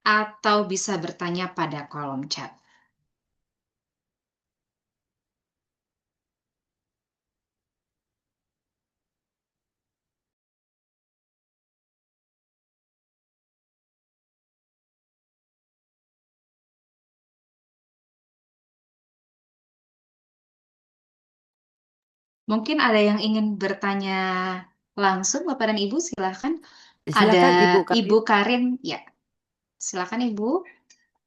atau bisa bertanya pada kolom chat. Mungkin ada yang ingin bertanya langsung, Bapak dan Ibu, silakan. Silakan Ada Ibu Karin. Ibu Karin, ya. Silakan Ibu,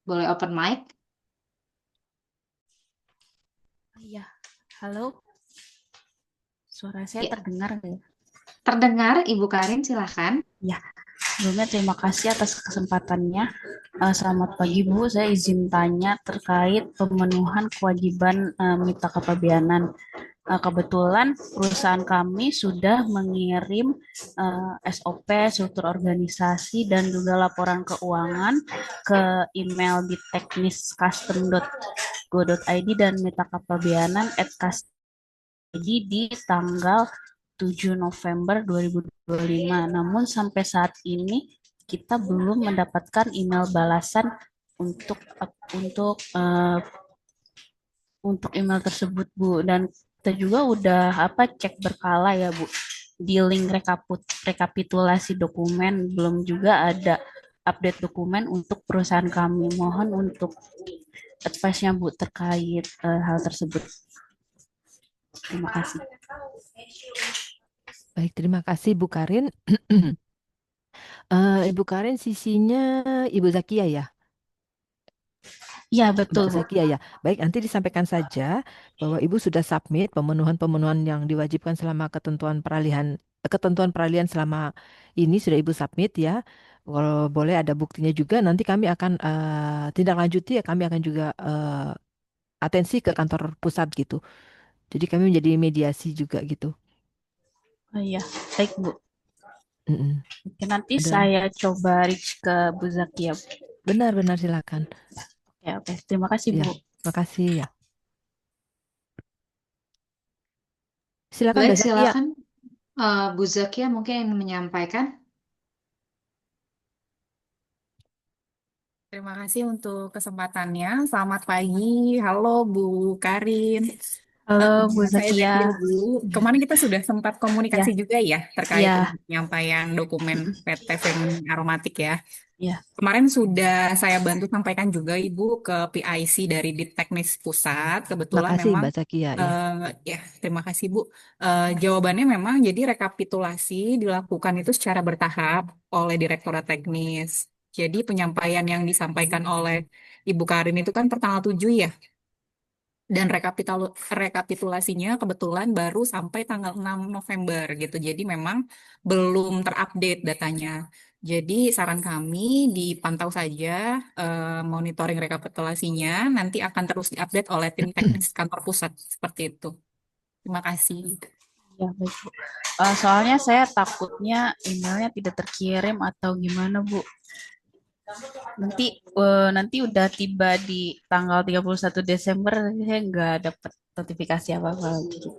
boleh open mic. Iya, halo. Suara saya Ya. terdengar nggak ya? Terdengar, Ibu Karin, silakan. Ya, sebelumnya terima kasih atas kesempatannya. Selamat pagi Bu, saya izin tanya terkait pemenuhan kewajiban mitra kepabeanan. Kebetulan perusahaan kami sudah mengirim SOP, struktur organisasi, dan juga laporan keuangan ke email di tekniscustom.go.id dan mitra kepabeanan di tanggal 7 November 2025. Namun sampai saat ini kita belum mendapatkan email balasan untuk untuk email tersebut, Bu. Dan kita juga udah cek berkala ya, Bu. Di link rekapitulasi dokumen belum juga ada update dokumen untuk perusahaan kami. Mohon untuk advice-nya, Bu, terkait hal tersebut. Terima kasih. Baik, terima kasih Bu Karin. Ibu Karin sisinya Ibu Zakia ya? Iya, betul, Mbak Bu. Zakia ya. Baik, nanti disampaikan saja bahwa Ibu sudah submit pemenuhan-pemenuhan yang diwajibkan selama ketentuan peralihan selama ini sudah Ibu submit ya. Kalau boleh ada buktinya juga, nanti kami akan tindak lanjuti ya, kami akan juga atensi ke kantor pusat gitu. Jadi kami menjadi mediasi juga gitu. Oh, iya, baik Bu. Mm-mm. Oke, nanti Ada. saya coba reach ke Bu Zakia. Benar-benar silakan. Ya, oke. Terima kasih, Ya, Bu. makasih ya. Silakan Baik, Mbak Zakia. silakan Bu Zakia mungkin yang menyampaikan. Terima kasih untuk kesempatannya. Selamat pagi. Halo Bu Karin. Halo, Bu Saya Zakia. Zakia Bu. Ya, Kemarin kita sudah sempat komunikasi ya, juga ya terkait ya. dengan penyampaian dokumen PT Feminin Aromatik ya. Ya, Kemarin sudah saya bantu sampaikan juga Ibu ke PIC dari Teknis Pusat. Kebetulan Makasih memang Mbak Zakia ya. ya terima kasih Bu. Jawabannya memang jadi rekapitulasi dilakukan itu secara bertahap oleh Direktorat Teknis. Jadi penyampaian yang disampaikan oleh Ibu Karin itu kan per tanggal 7 ya. Dan rekapitulasinya kebetulan baru sampai tanggal 6 November gitu. Jadi memang belum terupdate datanya. Jadi saran kami dipantau saja monitoring rekapitulasinya. Nanti akan terus diupdate oleh tim teknis kantor pusat seperti itu. Terima kasih. ya, baik, Bu. Soalnya saya takutnya emailnya tidak terkirim atau gimana, Bu. Nanti udah tiba di tanggal 31 Desember, saya nggak dapat notifikasi apa-apa lagi gitu.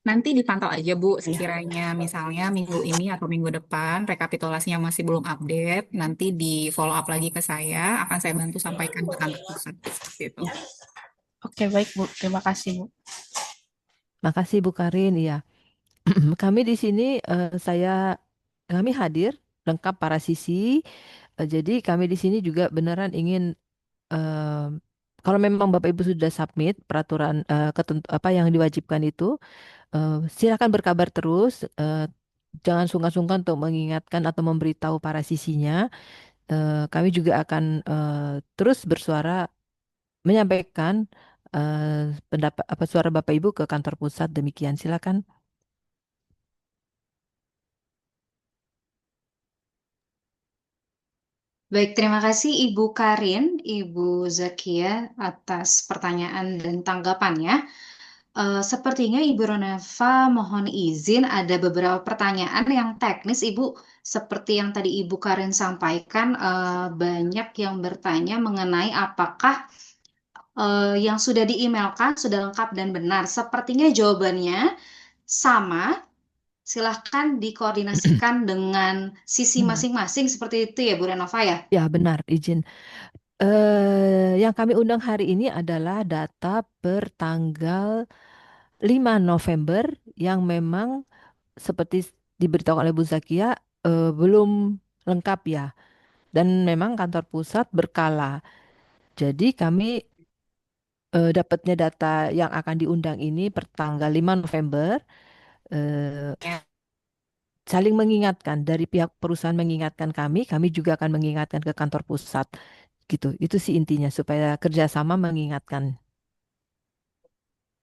Nanti dipantau aja Bu, Ya, sekiranya misalnya minggu ini atau minggu depan rekapitulasinya masih belum update, nanti di follow up lagi ke saya, akan saya bantu sampaikan ke kantor pusat seperti itu. ya. Oke, baik, Bu. Terima kasih, Bu. Makasih Bu Karin ya. Kami di sini kami hadir lengkap para sisi. Jadi kami di sini juga beneran ingin eh, kalau memang Bapak Ibu sudah submit peraturan apa yang diwajibkan itu, silakan berkabar terus. Jangan sungkan-sungkan untuk mengingatkan atau memberitahu para sisinya. Kami juga akan terus bersuara menyampaikan pendapat apa suara Bapak Ibu ke kantor pusat. Demikian, silakan. Baik, terima kasih Ibu Karin, Ibu Zakia atas pertanyaan dan tanggapannya. Sepertinya Ibu Roneva mohon izin ada beberapa pertanyaan yang teknis Ibu. Seperti yang tadi Ibu Karin sampaikan, banyak yang bertanya mengenai apakah yang sudah di-emailkan sudah lengkap dan benar. Sepertinya jawabannya sama. Silahkan dikoordinasikan dengan sisi Hmm. masing-masing seperti itu ya Bu Renova ya. Ya, benar, izin. Yang kami undang hari ini adalah data per tanggal 5 November yang memang seperti diberitahu oleh Bu Zakia belum lengkap ya. Dan memang kantor pusat berkala. Jadi kami dapatnya data yang akan diundang ini per tanggal 5 November, eh, Ya. saling mengingatkan dari pihak perusahaan mengingatkan kami juga akan mengingatkan ke kantor pusat gitu. Itu sih intinya supaya kerjasama mengingatkan.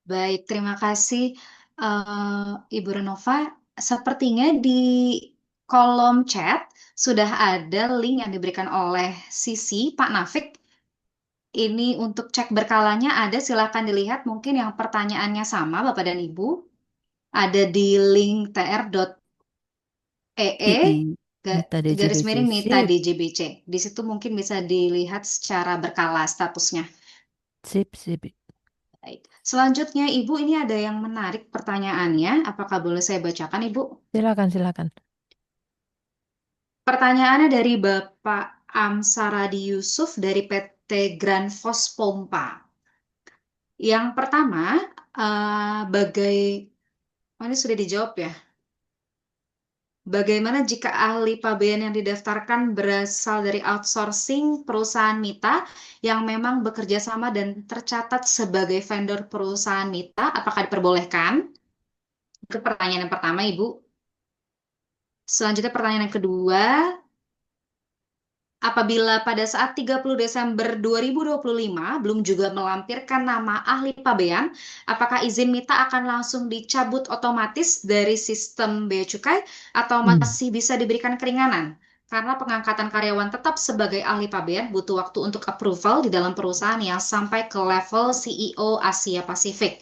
Baik, terima kasih Ibu Renova. Sepertinya di kolom chat sudah ada link yang diberikan oleh Sisi Pak Nafik. Ini untuk cek berkalanya ada, silakan dilihat. Mungkin yang pertanyaannya sama Bapak dan Ibu. Ada di link tr.ee II Nita garis DJBC miring Nita sip DJBC. Di situ mungkin bisa dilihat secara berkala statusnya. sip sip. Baik. Selanjutnya, Ibu, ini ada yang menarik pertanyaannya. Apakah boleh saya bacakan, Ibu? Silakan silakan. Pertanyaannya dari Bapak Amsaradi Yusuf dari PT Granfos Pompa. Yang pertama, oh, ini sudah dijawab ya. Bagaimana jika ahli pabean yang didaftarkan berasal dari outsourcing perusahaan mita yang memang bekerja sama dan tercatat sebagai vendor perusahaan mita? Apakah diperbolehkan? Itu pertanyaan yang pertama, Ibu. Selanjutnya pertanyaan yang kedua, apabila pada saat 30 Desember 2025 belum juga melampirkan nama ahli pabean, apakah izin mita akan langsung dicabut otomatis dari sistem bea cukai atau Hmm. masih bisa diberikan keringanan? Karena pengangkatan karyawan tetap sebagai ahli pabean butuh waktu untuk approval di dalam perusahaan yang sampai ke level CEO Asia Pasifik.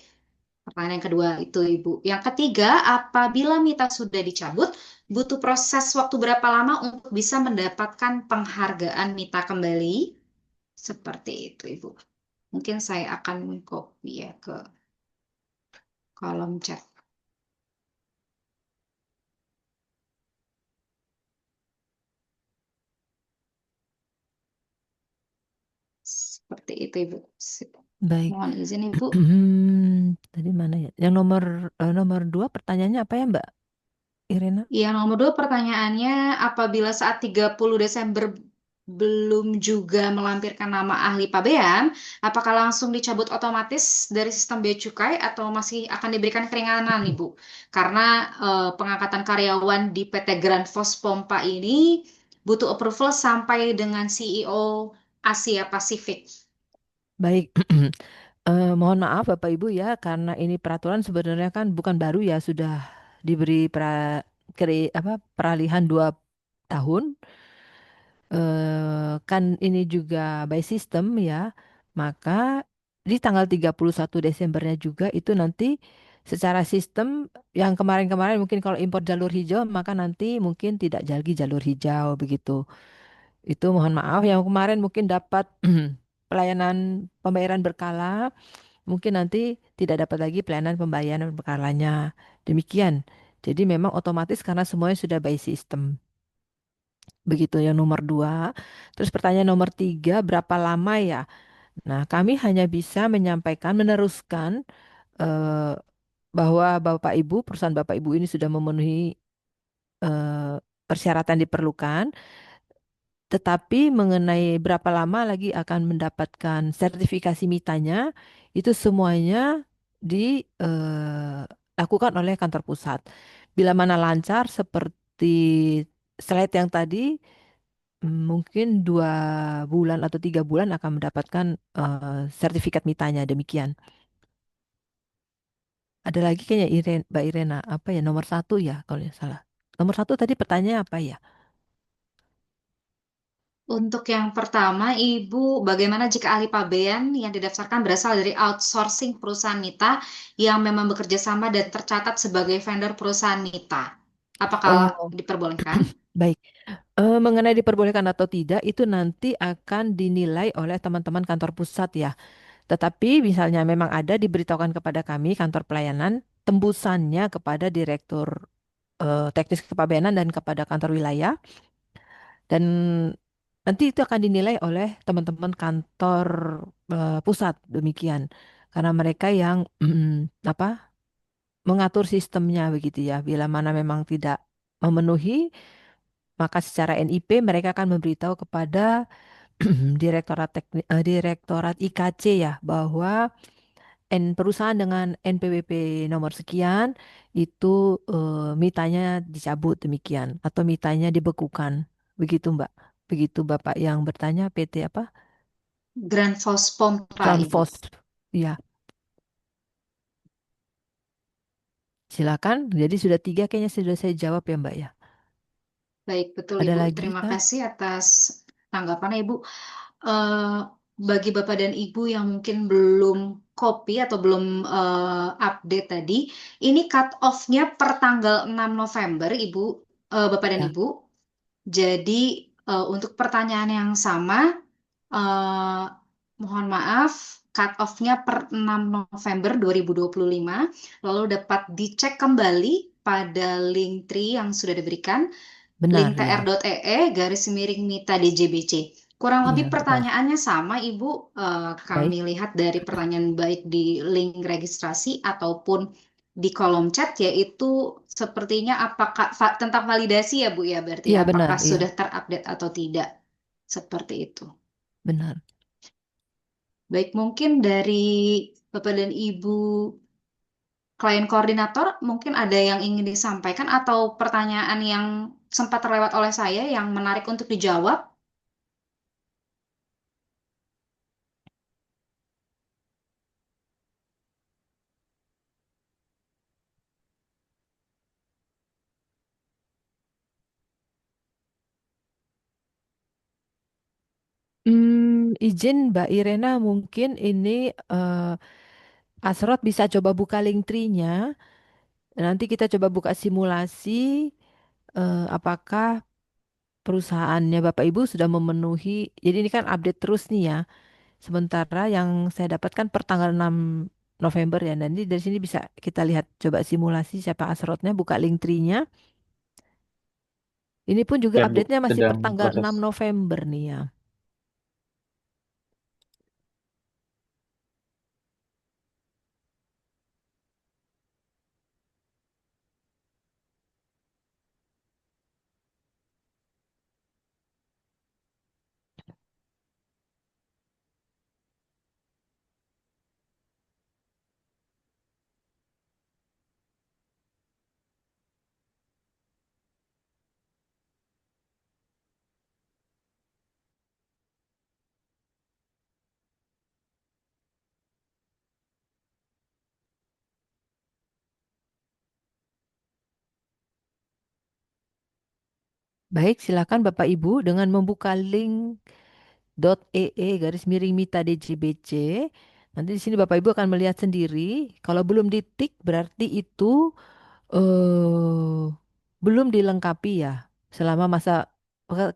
Pertanyaan yang kedua itu, Ibu. Yang ketiga, apabila mita sudah dicabut, butuh proses waktu berapa lama untuk bisa mendapatkan penghargaan mita kembali? Seperti itu, Ibu. Mungkin saya akan copy ya ke kolom chat. Seperti itu, Ibu. Baik. Mohon izin, Ibu. Tadi mana ya? Yang nomor 2 pertanyaannya apa ya, Mbak Irena? Yang nomor dua pertanyaannya, apabila saat 30 Desember belum juga melampirkan nama ahli pabean, apakah langsung dicabut otomatis dari sistem bea cukai atau masih akan diberikan keringanan, Ibu? Karena pengangkatan karyawan di PT Grand Fos Pompa ini butuh approval sampai dengan CEO Asia Pasifik. Baik. Mohon maaf Bapak Ibu ya, karena ini peraturan sebenarnya kan bukan baru ya, sudah diberi peralihan 2 tahun. Kan ini juga by system ya, maka di tanggal 31 Desembernya juga itu nanti secara sistem yang kemarin-kemarin mungkin kalau impor jalur hijau maka nanti mungkin tidak lagi jalur hijau begitu. Itu mohon maaf yang kemarin mungkin dapat pelayanan pembayaran berkala, mungkin nanti tidak dapat lagi pelayanan pembayaran berkalanya. Demikian. Jadi memang otomatis karena semuanya sudah by system. Begitu yang nomor 2. Terus pertanyaan nomor 3, berapa lama ya? Nah, kami hanya bisa menyampaikan, meneruskan eh, bahwa Bapak Ibu, perusahaan Bapak Ibu ini sudah memenuhi eh, persyaratan diperlukan, tetapi mengenai berapa lama lagi akan mendapatkan sertifikasi mitanya, itu semuanya dilakukan oleh kantor pusat. Bila mana lancar seperti slide yang tadi, mungkin 2 bulan atau 3 bulan akan mendapatkan sertifikat mitanya demikian. Ada lagi kayaknya Mbak Irena, apa ya nomor 1 ya kalau tidak salah. Nomor 1 tadi pertanyaannya apa ya? Untuk yang pertama, Ibu, bagaimana jika ahli pabean yang didaftarkan berasal dari outsourcing perusahaan mita yang memang bekerja sama dan tercatat sebagai vendor perusahaan mita? Apakah Oh, diperbolehkan? baik. Mengenai diperbolehkan atau tidak itu nanti akan dinilai oleh teman-teman kantor pusat ya. Tetapi misalnya memang ada diberitahukan kepada kami kantor pelayanan tembusannya kepada direktur teknis kepabeanan dan kepada kantor wilayah, dan nanti itu akan dinilai oleh teman-teman kantor pusat demikian. Karena mereka yang apa mengatur sistemnya begitu ya. Bila mana memang tidak memenuhi, maka secara NIP mereka akan memberitahu kepada Direktorat IKC ya, bahwa perusahaan dengan NPWP nomor sekian itu mitanya dicabut demikian atau mitanya dibekukan. Begitu Mbak. Begitu Bapak yang bertanya PT apa? Grand Force Pompa, Ibu. Transfos. Ya, silakan. Jadi sudah 3 kayaknya sudah saya jawab ya Mbak ya. Baik, betul Ada Ibu. lagi Terima kah? kasih atas tanggapannya Ibu. Eh, Bagi Bapak dan Ibu yang mungkin belum copy atau belum update tadi, ini cut off-nya per tanggal 6 November, Ibu, Bapak dan Ya, Ibu. Jadi untuk pertanyaan yang sama, eh, mohon maaf, cut off-nya per 6 November 2025, lalu dapat dicek kembali pada link tree yang sudah diberikan, link benar ya. tr.ee garis miring Mita DJBC. Kurang lebih Iya, benar. pertanyaannya sama, Ibu. Baik. Kami lihat dari pertanyaan baik di link registrasi ataupun di kolom chat, yaitu sepertinya apakah tentang validasi ya, Bu ya, berarti Iya, benar. apakah Iya, sudah terupdate atau tidak. Seperti itu. benar. Baik, mungkin dari Bapak dan Ibu klien koordinator, mungkin ada yang ingin disampaikan atau pertanyaan yang sempat terlewat oleh saya yang menarik untuk dijawab. Izin Mbak Irena, mungkin ini Asrot bisa coba buka link tree-nya. Nanti kita coba buka simulasi apakah perusahaannya Bapak Ibu sudah memenuhi. Jadi ini kan update terus nih ya. Sementara yang saya dapatkan per tanggal 6 November ya. Nanti dari sini bisa kita lihat coba simulasi siapa Asrotnya, buka link tree-nya. Ini pun juga Ya, Bu, update-nya masih sedang per tanggal proses. 6 November nih ya. Baik, silakan Bapak Ibu dengan membuka link .ee _ mita DJBC. Nanti di sini Bapak Ibu akan melihat sendiri. Kalau belum ditik berarti itu eh belum dilengkapi ya. Selama masa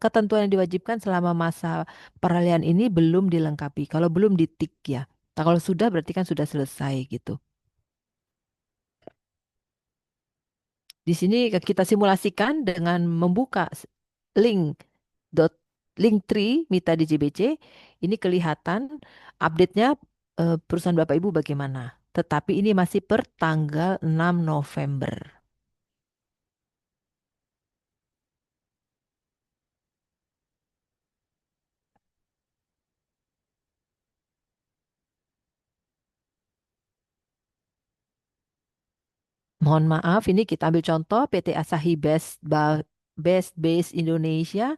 ketentuan yang diwajibkan selama masa peralihan ini belum dilengkapi. Kalau belum ditik ya. Nah, kalau sudah berarti kan sudah selesai gitu. Di sini kita simulasikan dengan membuka link dot link tree Mita DJBC. Ini kelihatan update-nya perusahaan Bapak Ibu bagaimana. Tetapi ini masih per tanggal 6 November. Mohon maaf, ini kita ambil contoh PT Asahi Best Base Indonesia.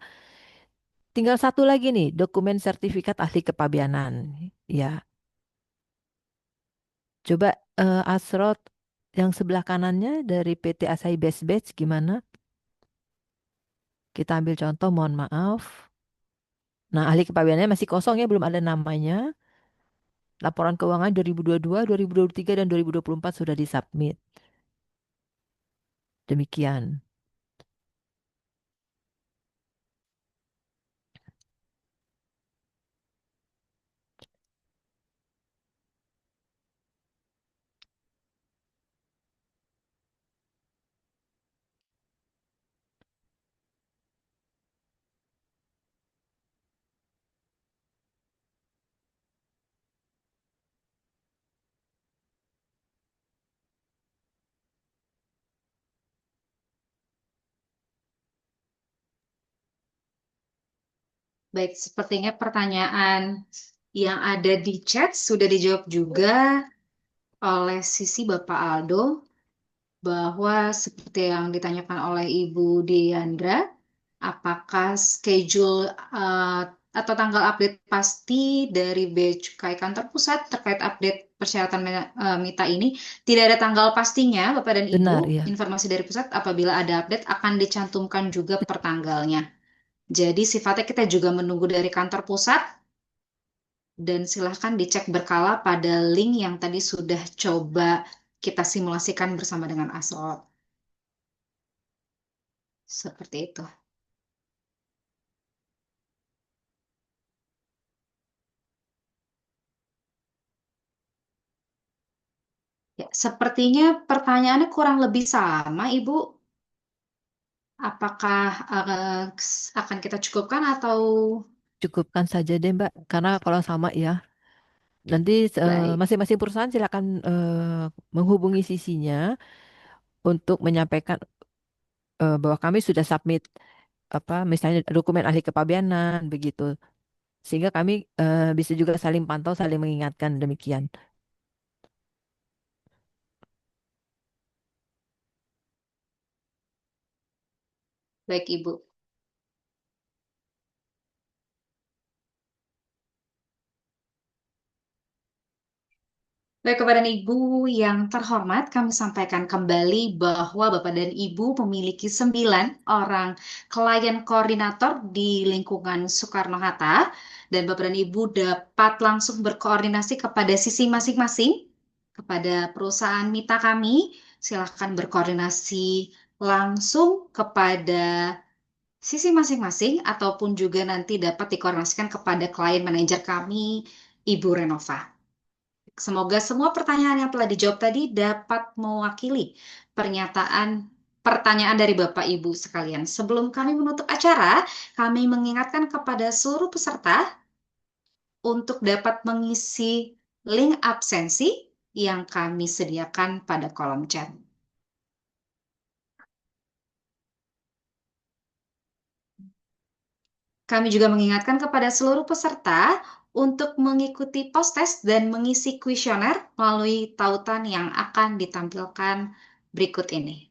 Tinggal satu lagi nih, dokumen sertifikat ahli kepabianan. Ya, coba Asrot yang sebelah kanannya dari PT Asahi Best Batch gimana? Kita ambil contoh, mohon maaf. Nah, ahli kepabianannya masih kosong ya, belum ada namanya. Laporan keuangan 2022, 2023, dan 2024 sudah disubmit. Demikian. Baik, sepertinya pertanyaan yang ada di chat sudah dijawab juga oleh sisi Bapak Aldo, bahwa seperti yang ditanyakan oleh Ibu Diandra, apakah schedule atau tanggal update pasti dari Bea Cukai Kantor Pusat terkait update persyaratan MITA ini? Tidak ada tanggal pastinya, Bapak dan Ibu. Benar ya. Informasi dari pusat apabila ada update akan dicantumkan juga per tanggalnya. Jadi sifatnya kita juga menunggu dari kantor pusat, dan silahkan dicek berkala pada link yang tadi sudah coba kita simulasikan bersama dengan Asrot. Seperti itu. Ya, sepertinya pertanyaannya kurang lebih sama, Ibu. Apakah akan kita cukupkan atau Cukupkan saja deh Mbak, karena kalau sama ya, nanti baik? masing-masing perusahaan silakan menghubungi sisinya untuk menyampaikan bahwa kami sudah submit apa misalnya dokumen ahli kepabianan begitu. Sehingga kami bisa juga saling pantau, saling mengingatkan demikian. Baik, Ibu. Baik, kepada Ibu yang terhormat, kami sampaikan kembali bahwa Bapak dan Ibu memiliki 9 orang klien koordinator di lingkungan Soekarno-Hatta, dan Bapak dan Ibu dapat langsung berkoordinasi kepada sisi masing-masing kepada perusahaan mitra kami, silakan berkoordinasi langsung kepada sisi masing-masing ataupun juga nanti dapat dikoordinasikan kepada klien manajer kami, Ibu Renova. Semoga semua pertanyaan yang telah dijawab tadi dapat mewakili pertanyaan dari Bapak Ibu sekalian. Sebelum kami menutup acara, kami mengingatkan kepada seluruh peserta untuk dapat mengisi link absensi yang kami sediakan pada kolom chat. Kami juga mengingatkan kepada seluruh peserta untuk mengikuti post-test dan mengisi kuesioner melalui tautan yang akan ditampilkan berikut ini.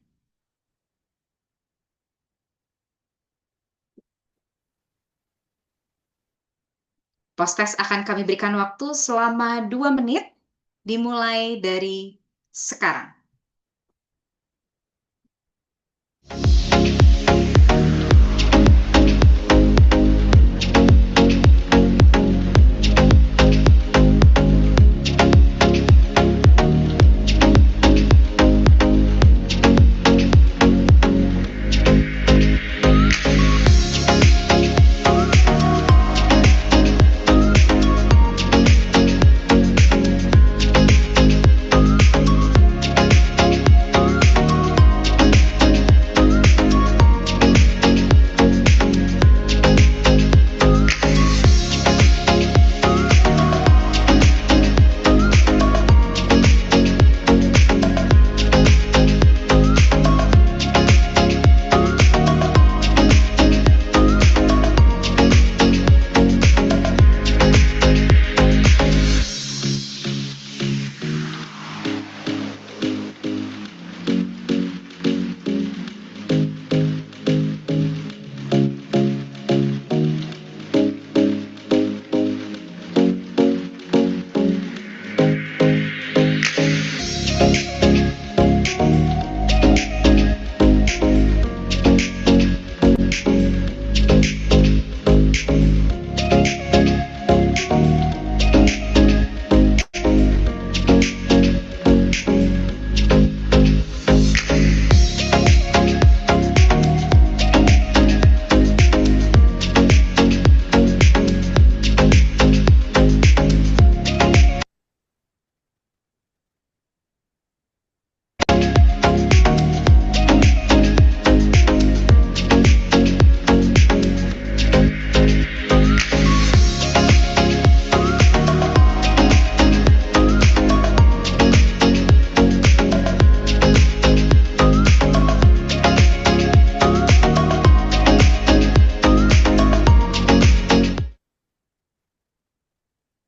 Post-test akan kami berikan waktu selama 2 menit, dimulai dari sekarang.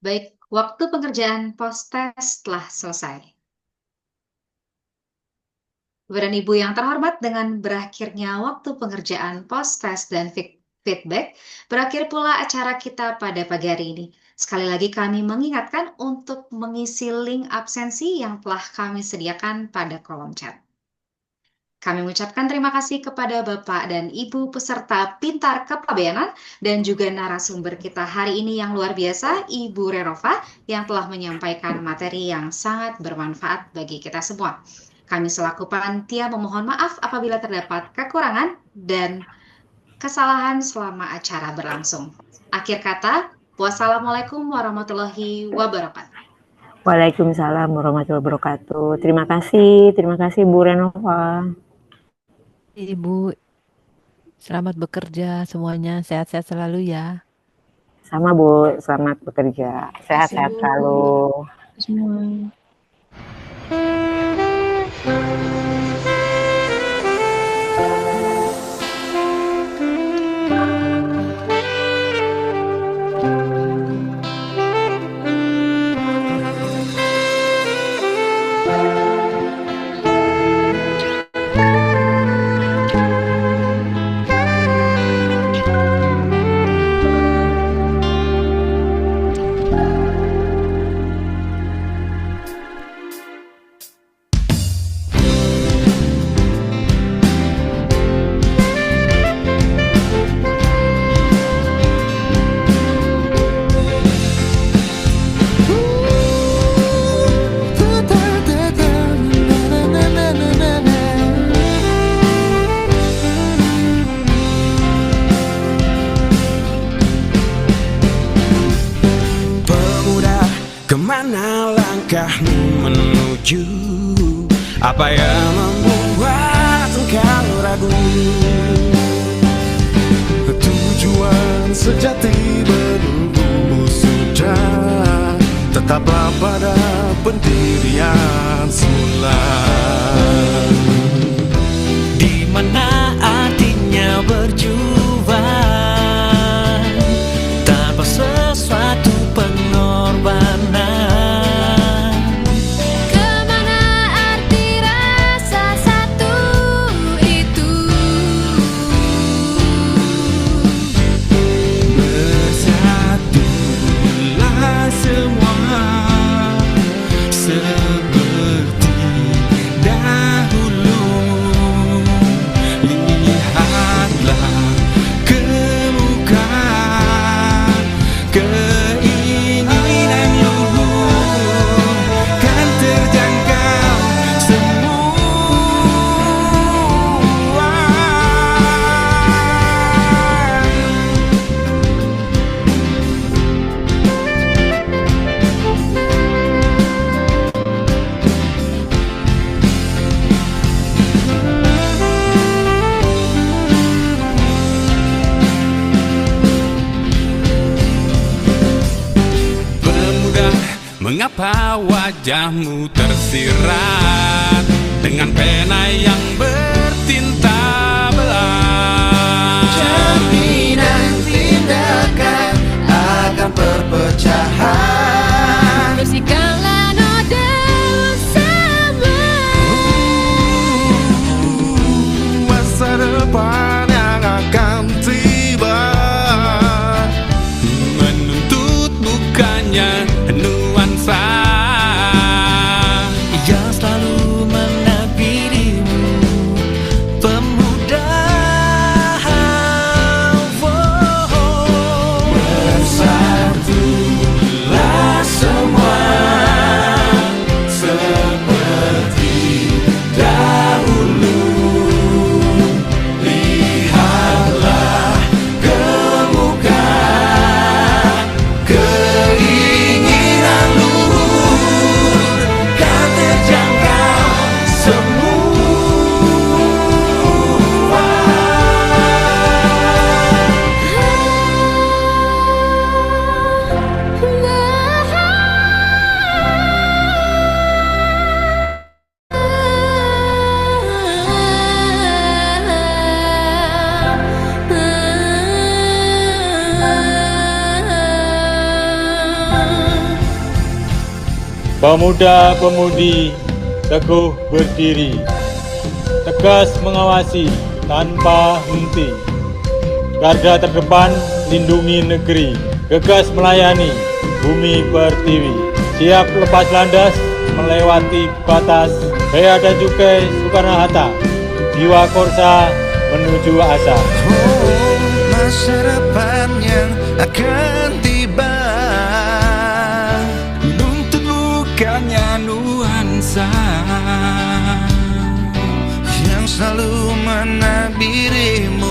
Baik, waktu pengerjaan post-test telah selesai. Bapak dan Ibu yang terhormat, dengan berakhirnya waktu pengerjaan post-test dan feedback, berakhir pula acara kita pada pagi hari ini. Sekali lagi kami mengingatkan untuk mengisi link absensi yang telah kami sediakan pada kolom chat. Kami mengucapkan terima kasih kepada Bapak dan Ibu peserta Pintar Kepabeanan dan juga narasumber kita hari ini yang luar biasa, Ibu Renova, yang telah menyampaikan materi yang sangat bermanfaat bagi kita semua. Kami selaku panitia memohon maaf apabila terdapat kekurangan dan kesalahan selama acara berlangsung. Akhir kata, wassalamualaikum warahmatullahi wabarakatuh. Waalaikumsalam warahmatullahi wabarakatuh. Terima kasih Bu Renova. Ibu, selamat bekerja semuanya, sehat-sehat selalu ya. Sama Bu, selamat bekerja, sehat-sehat selalu. Semua. Apa yang membuat engkau ragu? Tujuan sejati menunggumu sudah. Tetaplah pada pendirian semula. Di mana artinya berjuang tanpa sesuatu pengorbanan? Kemana arti rasa satu itu? Bersatulah semua seperti dahulu. Lihatlah ke muka, keinginan luhur kan terjangkau semua. Pemuda, mengapa wajahmu tersirat dengan pena yang bertinta belah? Jaminan tindakan akan perpecahan. Bersihkanlah noda sama. Masa depan yang akan tiba menuntut bukannya nuansa Yang selalu menabirimu, pemuda. Bersatulah semua seperti dahulu. Lihatlah ke muka, keinginan luhur kan terjangkau Pemuda-pemudi teguh berdiri, tegas mengawasi tanpa henti. Garda terdepan lindungi negeri, gegas melayani bumi pertiwi. Siap lepas landas melewati batas, bea dan cukai Soekarno-Hatta. Jiwa korsa menuju asa. masa depan yang akan tiba menuntut bukannya nuansa yang selalu menabirimu.